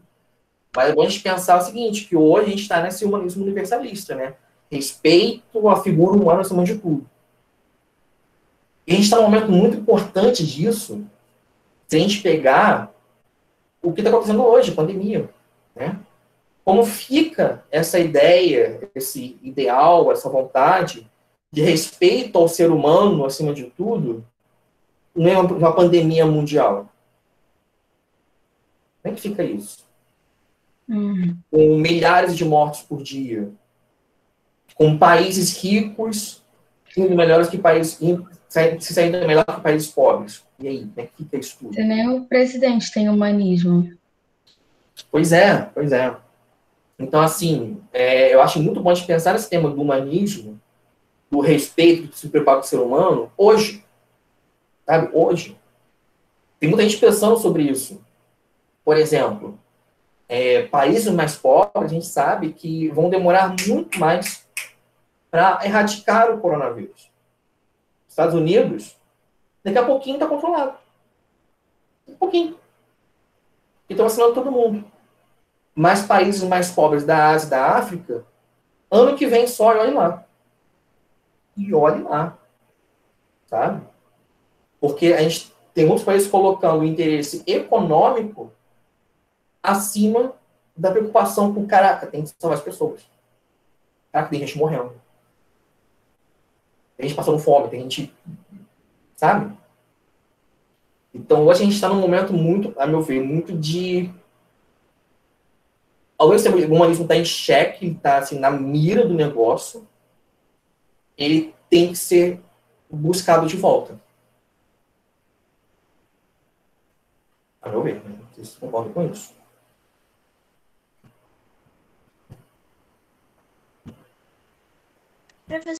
Mas é bom a gente pensar o seguinte, que hoje a gente está nesse humanismo universalista, né? Respeito à figura humana acima de tudo. E a gente está num momento muito importante disso, se a gente pegar o que está acontecendo hoje, a pandemia, né? Como fica essa ideia, esse ideal, essa vontade de respeito ao ser humano, acima de tudo, numa pandemia mundial? Como é que fica isso? Com milhares de mortes por dia, com países ricos indo melhores que países, se saindo melhor que países pobres. E aí, como é que fica isso tudo? Nem o presidente tem humanismo. Pois é, pois é. Então, assim, eu acho muito bom a gente pensar nesse tema do humanismo, do respeito, do se preocupar com o ser humano, hoje. Sabe? Hoje. Tem muita gente pensando sobre isso. Por exemplo, países mais pobres, a gente sabe que vão demorar muito mais para erradicar o coronavírus. Estados Unidos Daqui a pouquinho está controlado. Um pouquinho. E estão vacinando todo mundo. Mas países mais pobres da Ásia e da África, ano que vem só, e olhe lá. E olhe lá. Sabe? Porque a gente tem muitos países colocando o interesse econômico acima da preocupação com, caraca, tem que salvar as pessoas. Caraca, tem gente morrendo. Tem gente passando fome, tem gente... Sabe? Então, hoje a gente está num momento muito, a meu ver, muito de... Ao mesmo tempo que o humanismo está em xeque, ele está assim, na mira do negócio, ele tem que ser buscado de volta. A meu ver, né? Vocês concordam com isso? Professor,